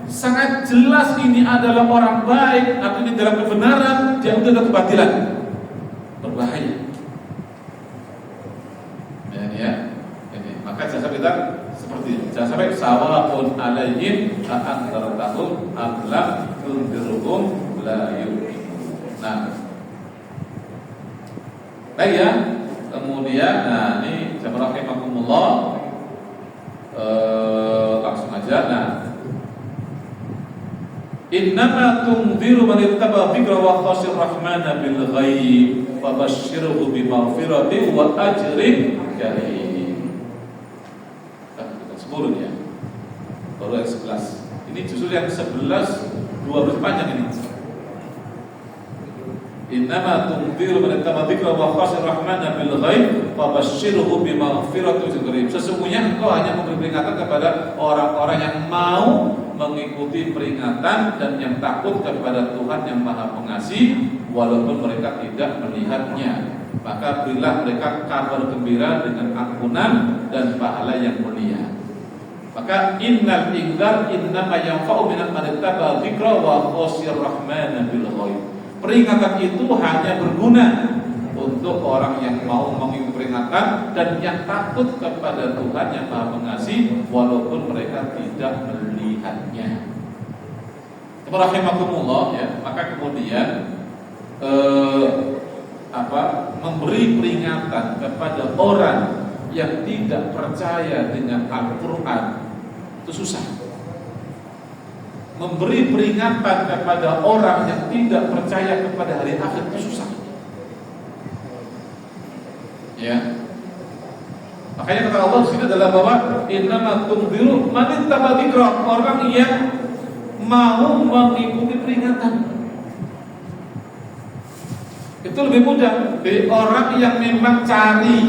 sangat jelas ini adalah orang baik atau ini dalam kebenaran, dia untuk kebatilan. Berbahaya. Ya. Ini. Maka jangan sampai kita seperti ini. Jangan sampai sawa'un alaihim antartahum am lam tunzirhum la yu'minun. Nah, baik ya. Kemudian, nah ini jamaah rahimakumullah, langsung aja. Nah, innama tunziru man ittaba dzikra wa khashir rahmana bil ghaib fabashshirhu bi maghfiratin wa ajrin karim. Kita sebut ya. Baru ayat 11. Ini justru yang 11 12 panjang ini. Innama tunziru man ittaba dzikra wa khashir rahmana bil ghaib fabashshirhu bi maghfiratin wa ajrin karim. Sesungguhnya engkau hanya memberi peringatan kepada orang-orang yang mau mengikuti peringatan dan yang takut kepada Tuhan yang Maha Pengasih walaupun mereka tidak melihatnya. Maka berilah mereka kabar gembira dengan ampunan dan pahala yang mulia. Maka innal inzar innama yanfa'u min al-ittaba dzikra wa khashir rahmana bil ghaib. Peringatan itu hanya berguna untuk orang yang mau mengikuti peringatan dan yang takut kepada Tuhan yang Maha Pengasih walaupun mereka tidak melihatnya. Rahimakumullah, ya. Maka kemudian memberi peringatan kepada orang yang tidak percaya dengan Al-Qur'an itu susah. Memberi peringatan kepada orang yang tidak percaya kepada hari akhir itu susah. Ya. Makanya kata Allah di sini adalah bahwa innama tunziru man ittaba dzikra, orang yang mau mengikuti peringatan. Itu lebih mudah. Dari orang yang memang cari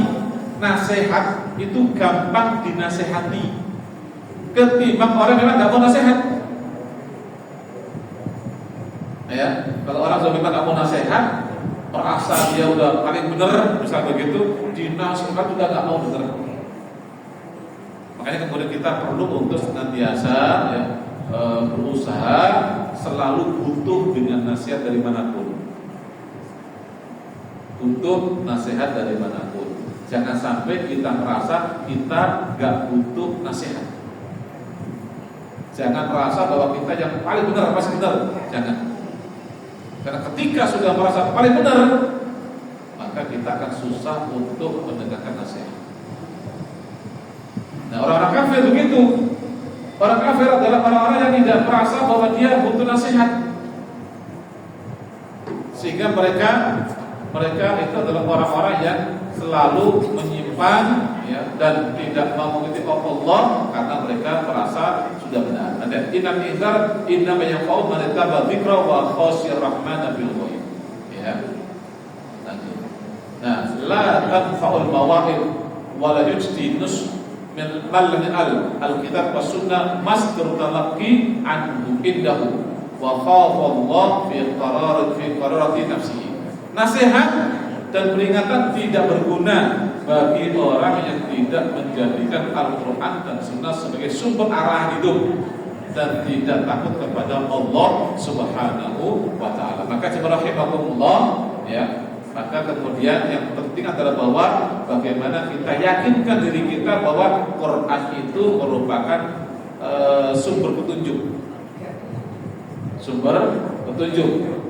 nasihat itu gampang dinasehati ketimbang orang yang memang tidak mau nasihat. Ya, kalau orang sudah memang tidak mau nasihat, perasaan dia udah paling benar, misalnya begitu, dinasihat juga nggak mau benar. Makanya kemudian kita perlu untuk senantiasa ya, berusaha selalu butuh dengan nasihat dari manapun. Butuh nasihat dari manapun. Jangan sampai kita merasa kita nggak butuh nasihat. Jangan merasa bahwa kita yang paling benar pasti benar. Jangan. Karena ketika sudah merasa paling benar, maka kita akan susah untuk mendengarkan nasihat. Nah, orang-orang kafir begitu. Orang kafir adalah orang-orang yang tidak merasa bahwa dia butuh nasihat. Sehingga mereka itu adalah orang-orang yang selalu menyimpan ya, dan tidak mau mengikuti Allah karena mereka merasa sudah benar. Dan innal izar innama yanfa'u man ittaba dzikra wa khashir rahmana bil ghaib. Ya. Nah, la tanfa'ul mawa'id wa la yujti nus min al-kitab was sunnah masdar talaqqi anhu indahu wa khafa Allah fi qararati nafsihi. Nasihat dan peringatan tidak berguna bagi orang yang tidak menjadikan Al-Quran dan Sunnah sebagai sumber arahan hidup dan tidak takut kepada Allah Subhanahu wa Ta'ala. Maka rahimahumullah, ya, maka kemudian yang penting adalah bahwa bagaimana kita yakinkan diri kita bahwa Quran itu merupakan sumber petunjuk. Sumber petunjuk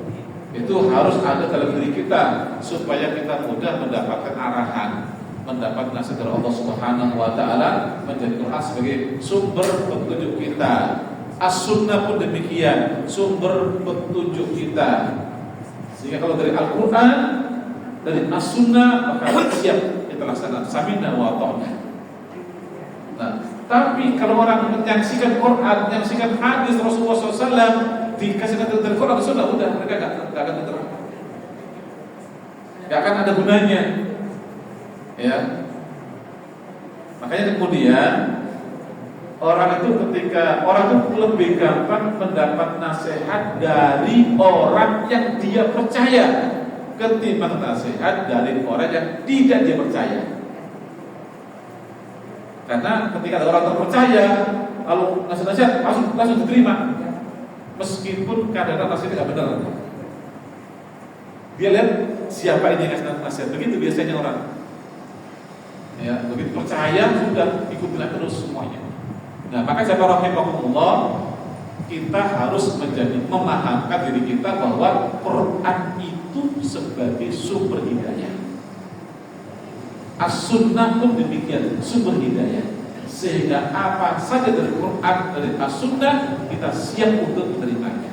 itu harus ada dalam diri kita supaya kita mudah mendapatkan arahan, mendapat nasihat dari Allah Subhanahu wa Ta'ala, menjadi Quran sebagai sumber petunjuk kita. As-Sunnah pun demikian, sumber petunjuk kita. Sehingga kalau dari Al-Quran, dari As-Sunnah, maka siap kita laksanakan samina wa ta'na. Nah, tapi kalau orang menyaksikan Quran, menyaksikan hadis Rasulullah SAW, dikasihkan dari Quran dan Sunnah, udah mereka gak akan diterapkan, gak akan ada gunanya. Ya, makanya kemudian orang itu ketika orang itu lebih gampang mendapat nasihat dari orang yang dia percaya ketimbang nasihat dari orang yang tidak dia percaya. Karena ketika ada orang terpercaya, kalau nasihat langsung diterima, meskipun kadang-kadang nasihatnya tidak benar. Dia lihat siapa ini yang ngasih nasihat, begitu biasanya orang. Ya, begitu percaya sudah ikuti terus semuanya. Nah, maka saya rahimahumullah, kita harus memahamkan diri kita bahwa Quran itu sebagai sumber hidayah. As-Sunnah pun demikian, sumber hidayah. Sehingga apa saja dari Quran, dari As-Sunnah, kita siap untuk menerimanya.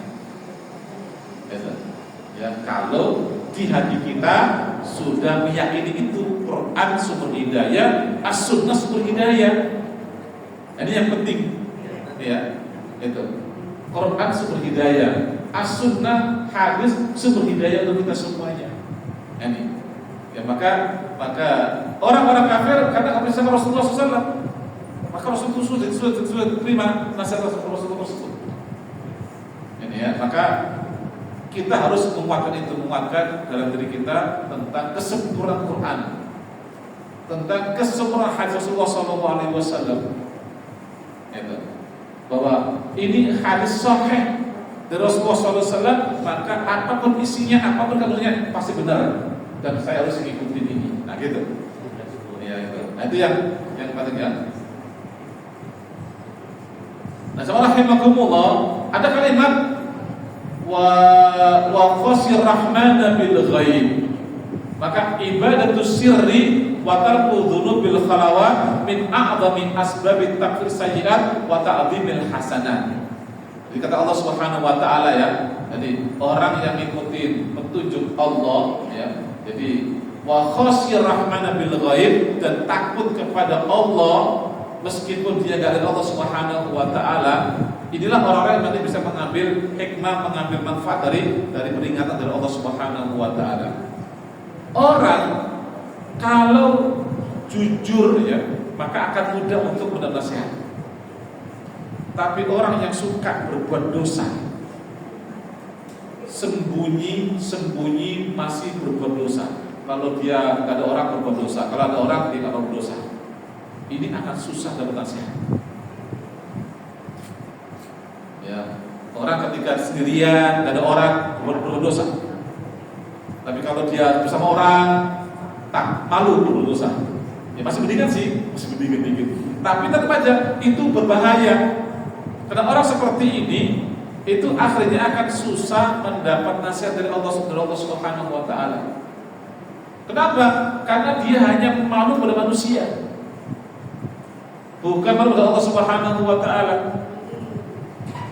Ya, kalau di hati kita sudah meyakini itu Quran sumber hidayah, As-Sunnah sumber hidayah. Ini yang penting, ya, itu Quran sumber hidayah, As-Sunnah, hadis sumber hidayah untuk kita semuanya. Ini, ya, maka orang-orang kafir karena kafir sama Rasulullah SAW, maka Rasulullah sudah terima nasihat Rasulullah tersebut. Ini, ya, maka kita harus menguatkan dalam diri kita tentang kesempurnaan Quran, tentang kesempurnaan hadis Rasulullah SAW. Bahwa ini hadis sahih dari Rasulullah SAW, maka apapun isinya, apapun kandungannya pasti benar dan saya harus mengikuti ini. Nah, gitu. Ya, itu. Nah, itu yang paling ya. Nah, subhanallah, ada kalimat wa khasir rahmana bil ghaib. Maka ibadatus sirri wa tarku dzunubil khalawat min a'zami asbabit takfir sayyi'at wa ta'dhimil hasanat. Jadi kata Allah Subhanahu wa Ta'ala, ya, jadi orang yang mengikuti petunjuk Allah, ya, jadi wa khasir rahmana bil ghaib, dan takut kepada Allah meskipun dia dari Allah Subhanahu wa Ta'ala. Inilah orang-orang yang nanti bisa mengambil hikmah, mengambil manfaat dari peringatan dari Allah Subhanahu wa Ta'ala. Orang kalau jujur, ya, maka akan mudah untuk mendapat nasihat. Tapi orang yang suka berbuat dosa, sembunyi masih berbuat dosa. Kalau dia nggak ada orang berbuat dosa, kalau ada orang dia nggak berbuat dosa, ini akan susah dapat nasihat. Ya, orang ketika sendirian, nggak ada orang berbuat dosa. Tapi kalau dia bersama orang, tak malu berbuat dosa. Ya masih mendingan sih, masih mendingan dikit. Tapi tetap aja itu berbahaya. Karena orang seperti ini itu akhirnya akan susah mendapat nasihat dari Allah Subhanahu wa Ta'ala. Kenapa? Karena dia hanya malu pada manusia, bukan malu pada Allah Subhanahu wa Ta'ala.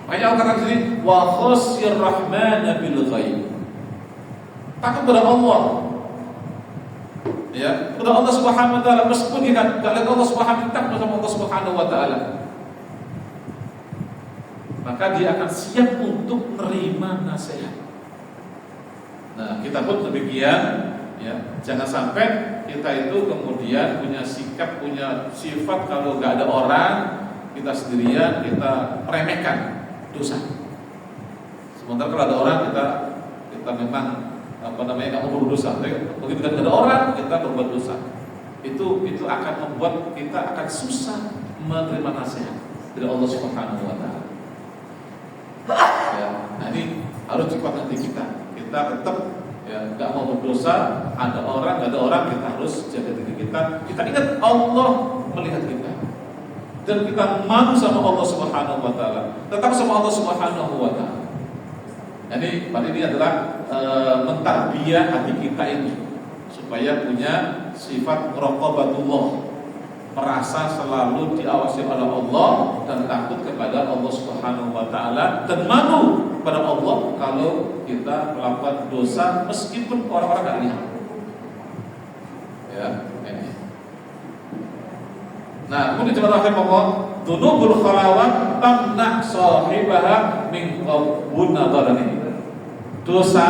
Makanya Allah kata sini wa khasir rahmana bil ghaib. Takut kepada Allah, ya, kepada Allah Subhanahu wa Ta'ala, meskipun dia tidak lihat Allah Subhanahu wa Ta'ala, takut sama Allah Subhanahu wa Ta'ala, maka dia akan siap untuk menerima nasihat. Nah, kita pun demikian, ya, jangan sampai kita itu kemudian punya sikap, punya sifat kalau nggak ada orang, kita sendirian, kita meremehkan dosa. Sementara kalau ada orang kita memang nggak mau berbuat dosa. Begitu tidak ada orang kita berbuat dosa. Itu akan membuat kita akan susah menerima nasihat dari Allah Subhanahu wa taala. Ya, nah ini harus cepat hati kita tetap ya nggak mau berdosa. Ada orang kita harus jaga diri kita ingat Allah melihat kita dan kita malu sama Allah Subhanahu wa taala, tetap sama Allah Subhanahu wa taala. Jadi ini adalah mentarbiyah hati kita ini supaya punya sifat raqabatullah, merasa selalu diawasi oleh Allah dan takut kepada Allah Subhanahu wa taala dan malu pada Allah kalau kita melakukan dosa meskipun orang-orang enggak lihat. Ya, ini. Nah, kemudian jemaah rahimahullah, dzunubul khalawat tamna sahibaha min qabul nadharani. Dosa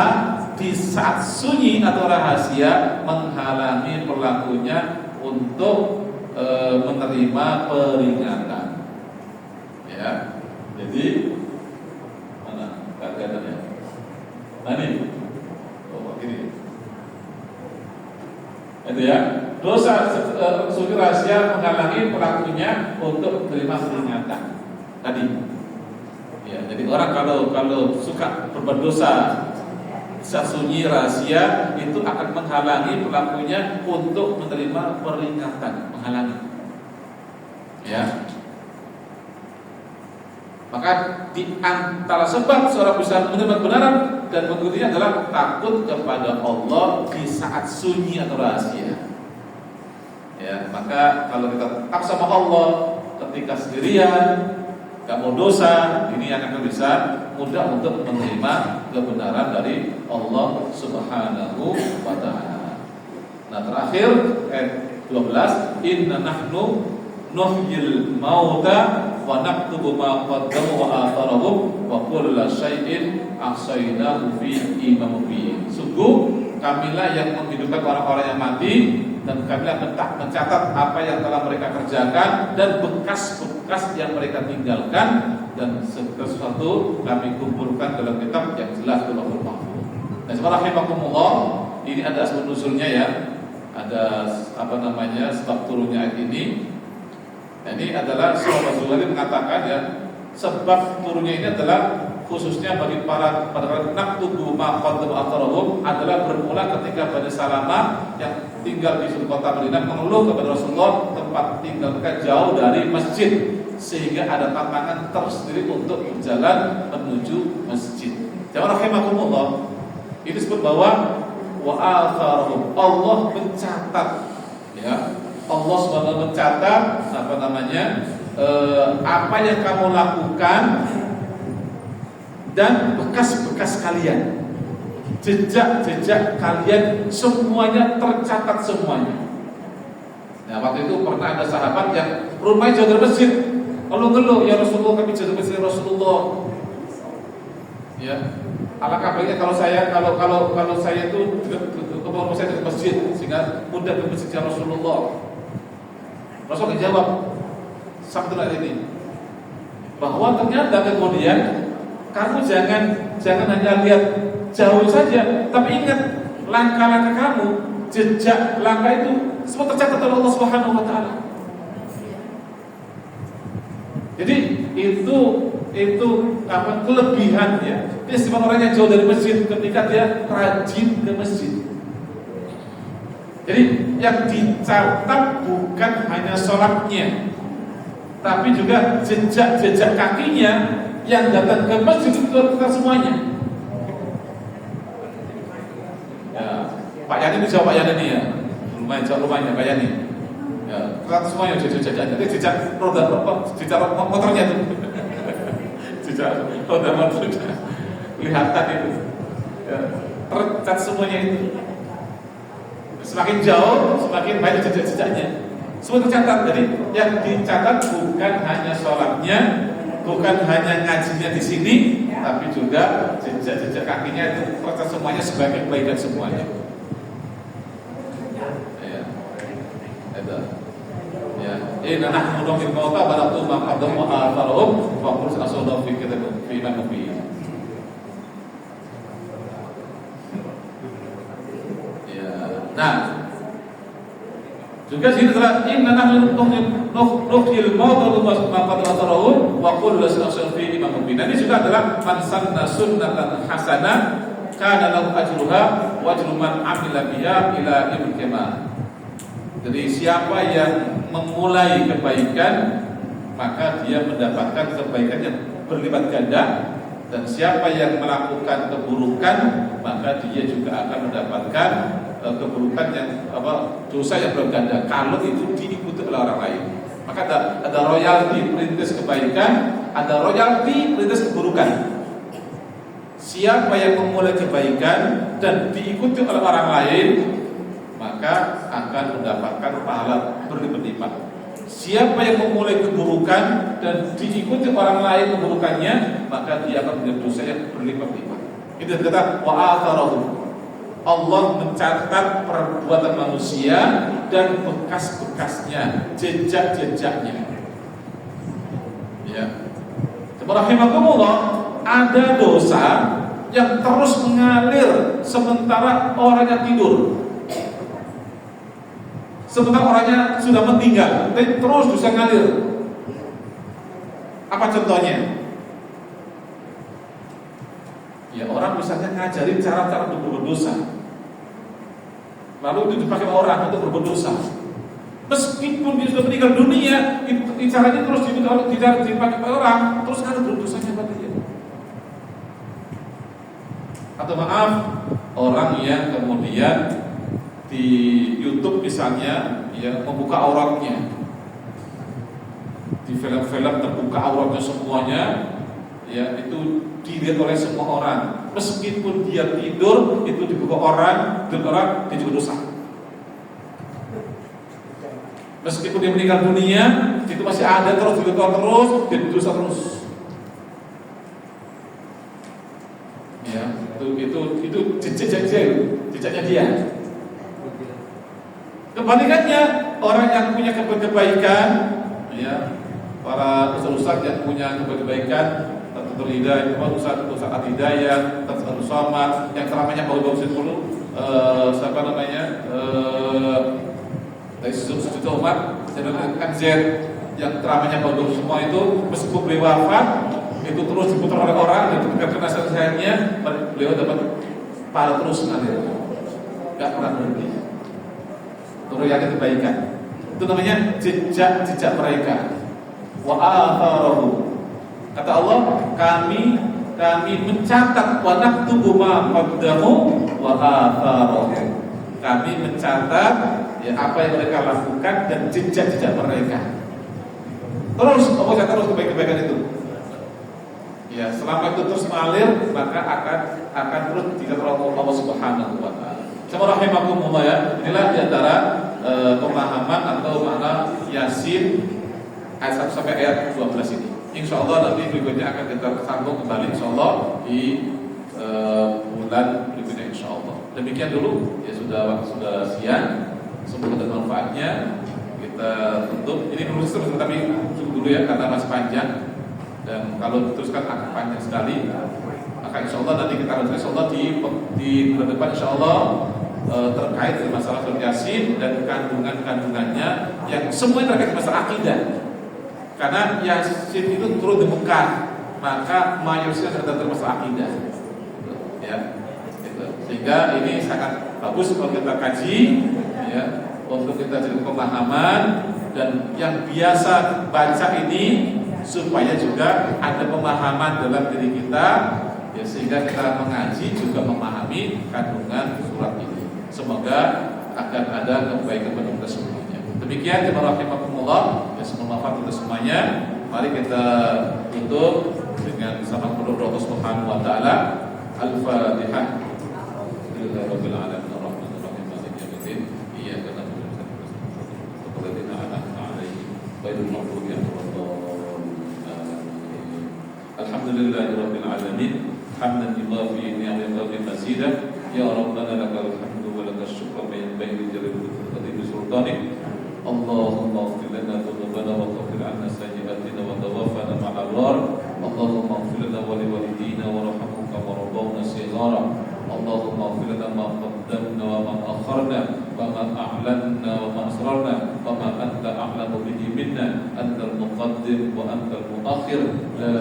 di saat sunyi atau rahasia menghalangi pelakunya untuk menerima peringatan. Ya. Jadi mana kata-katanya? Nah ini. Oh, begini. Itu ya. Dosa sunyi rahasia menghalangi pelakunya untuk menerima peringatan. Tadi. Ya, jadi orang kalau suka berbuat dosa saat sunyi rahasia itu akan menghalangi pelakunya untuk menerima peringatan, menghalangi. Ya. Maka di antara sebab seorang bisa menerima kebenaran dan mengikutinya adalah takut kepada Allah di saat sunyi atau rahasia. Ya, maka kalau kita takut sama Allah ketika sendirian, gak mau dosa, ini akan bisa mudah untuk menerima kebenaran dari Allah Subhanahu wa taala. Nah, terakhir ayat 12, inna nahnu nuhyil mauta wa naktubu ma qaddamu wa atharahum wa kullu syai'in ahsaynahu fi imamin mubin. Sungguh kamilah yang menghidupkan orang-orang yang mati dan kamilah mencatat apa yang telah mereka kerjakan dan bekas-bekas yang mereka tinggalkan, dan segala sesuatu kami kumpulkan dalam kitab yang jelas di Lauhul Mahfuz. Dan subhanallah, ini ada asbab nuzulnya ya. Ada sebab turunnya ayat ini. Ini adalah Sahabat Zuhair mengatakan ya, sebab turunnya ini adalah khususnya bagi para naktubu ma qaddamu atharahum adalah bermula ketika Bani Salamah yang tinggal di kota Madinah mengeluh kepada Rasulullah tempat tinggal mereka jauh dari masjid, sehingga ada tantangan tersendiri untuk berjalan menuju masjid. Jamaah rahimakumullah, ini disebut bahwa wa atharahum, Allah mencatat ya, Allah SWT mencatat apa yang kamu lakukan dan bekas-bekas kalian, jejak-jejak kalian semuanya tercatat semuanya. Nah, waktu itu pernah ada sahabat yang rumahnya jauh dari masjid, lalu ngeluh, ya Rasulullah, kami jauh dari masjid Rasulullah. Ya, alangkah baiknya kalau saya itu rumah saya di masjid sehingga mudah ke masjid ya Rasulullah. Rasul jawab sabda ini bahwa ternyata kemudian kamu jangan hanya lihat jauh saja, tapi ingat langkah-langkah kamu, jejak langkah itu semua tercatat oleh Allah Subhanahu wa taala. Jadi itu kelebihan ya. Dia sifat orang yang jauh dari masjid ketika dia rajin ke masjid. Jadi yang dicatat bukan hanya sholatnya, tapi juga jejak-jejak kakinya yang datang ke masjid itu kita semuanya. Ya, Pak Yani bisa Pak Yani nih ya, lumayan jauh rumahnya Pak Yani. Ya, kita semuanya jejak-jejak. Jadi jejak roda motornya itu, jejak roda motornya kelihatan itu. Ya, tercatat semuanya itu. Semakin jauh, semakin banyak jejak-jejaknya. Semua tercatat. Jadi yang dicatat bukan hanya sholatnya, bukan hanya ngajinya di sini, tapi juga jejak-jejak kakinya itu tercatat semuanya sebagai kebaikan semuanya. Ya, itu. Ya, inna nahnu nuhyil mauta wa naktubu ma qaddamu wa atharahum wa kullu shay'in ahsaynahu fi kitabin mubin. Nah, juga sini telah inna nahnu nuhyil mauta ma qad atarahu wa kullu nafsin fi imamin mubin. Ini juga adalah man sanna sunnatan hasanah kana lahu ajruha wa ajru man amila biha ila yaumil qiyamah. Jadi siapa yang memulai kebaikan maka dia mendapatkan kebaikan yang berlipat ganda, dan siapa yang melakukan keburukan maka dia juga akan mendapatkan keburukan yang dosa yang berganda kalau itu diikuti oleh orang lain. Maka ada royalti perintis kebaikan, ada royalti perintis keburukan. Siapa yang memulai kebaikan dan diikuti oleh orang lain maka akan mendapatkan pahala berlipat-lipat. Siapa yang memulai keburukan dan diikuti orang lain keburukannya maka dia akan menjadi dosa yang berlipat-lipat. Itu kata wa atharahu. Allah mencatat perbuatan manusia dan bekas-bekasnya, jejak-jejaknya. Ya. Rahimakumullah, ada dosa yang terus mengalir sementara orangnya tidur. Sementara orangnya sudah meninggal, tapi terus dosa ngalir. Apa contohnya? Ya, orang misalnya ngajarin cara-cara untuk berdosa, lalu itu dipakai orang untuk berbuat dosa. Meskipun dia sudah meninggal dunia, caranya terus dipakai orang, terus ada berdosanya pada dia. Atau maaf, orang yang kemudian di YouTube misalnya, ya membuka auratnya, di film-film terbuka auratnya semuanya, ya itu dilihat oleh semua orang. Meskipun dia tidur, itu dibuka orang, dan orang dia juga dosa. Meskipun dia meninggal dunia, itu masih ada terus, ditonton terus, dia dosa terus. Ya, itu jejaknya dia. Kebalikannya, orang yang punya kebaikan, ya, para ustaz yang punya kebaikan, Dr. Hidayah, Ustaz Hidayah, Dr. Somad, yang ceramahnya bagus-bagus dulu, siapa namanya, dari Suci Umat, dan Kanzer, yang ceramahnya bagus semua itu, meskipun beliau wafat, itu terus diputar oleh orang, dan ketika nasihatnya, beliau dapat pahala terus nanti, gak pernah berhenti. Itu yang kebaikan. Itu namanya jejak mereka. Wa atharahu. Kata Allah, kami mencatat wa naktubu ma qaddamu wa atharahu. Kami mencatat ya apa yang mereka lakukan dan jejak-jejak mereka. Terus apa terus kebaikan itu? Ya, selama itu terus mengalir maka akan terus dicatat oleh Allah Subhanahu wa taala. Sama rahimakumullah ya. Inilah diantara pemahaman atau makna Yasin ayat 1 sampai ayat 12 ini. Insyaallah nanti berikutnya akan kita sambung kembali insyaallah di bulan berikutnya insyaallah. Demikian dulu ya, sudah siang. Semoga ada manfaatnya. Kita tutup. Ini terus tapi cukup dulu ya karena masih panjang. Dan kalau diteruskan akan panjang sekali. Maka insyaallah nanti kita akan insyaallah di bulan depan insyaallah terkait dengan masalah surat Yasin dan kandungannya yang semuanya terkait masalah akidah. Karena Yasin itu turun di Mekah, maka mayoritasnya terkait masalah akidah. Ya, gitu. Sehingga ini sangat bagus kalau kita kaji, ya, untuk kita jadi pemahaman dan yang biasa baca ini supaya juga ada pemahaman dalam diri kita, ya, sehingga kita mengaji juga memahami kandungan surat ini. Semoga akan ada kebaikan bagi kita semuanya. Demikian terima rahimakumullah, ya, semoga manfaat untuk semuanya. Mari kita tutup dengan sama berdoa Allah Subhanahu wa taala. Al-Fatihah. Alhamdulillahirabbil alamin arrahmanir rahim maliki yaumiddin. Iyyaka na'budu wa iyyaka nasta'in. An'amta 'alaihim ghairil maghdubi 'alaihim waladdallin. Alhamdulillahirabbil alamin. Hamdan yuwafi ni'amahu mazidah. Ya Rabbana lakal hamdu wa lakal syukru ma yanbaghi li jalali qadri sultanik. Allahumma ighfir lana dhunubana wa kaffir 'anna sayyi'atina wa tawaffana ma'al abrar. Allahumma ighfir lana wa li walidina warhamhum kama rabbawna shighara. اللهم اغفر لنا ما قدمنا وما أخرنا وما أعلنا وما أسررنا وما أنت أعلم به منا. أنت المقدم وأنت المؤخر، لا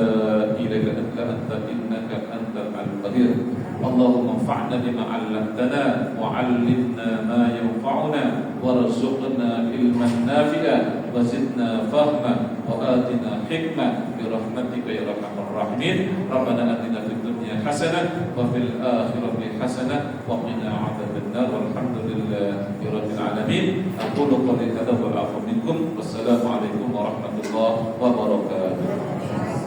إله إلا أنت، إنك أنت العلي القدير. اللهم انفعنا بما علمتنا وعلمنا ما ينفعنا وارزقنا علما نافعا وزدنا فهما وآتنا حكمة برحمتك يا أرحم الراحمين. ربنا آتنا في الدنيا حسنة وفي الآخرة حسنة وقنا عذاب النار والحمد لله رب العالمين. أقول قولي هذا والعفو منكم والسلام عليكم ورحمة الله وبركاته.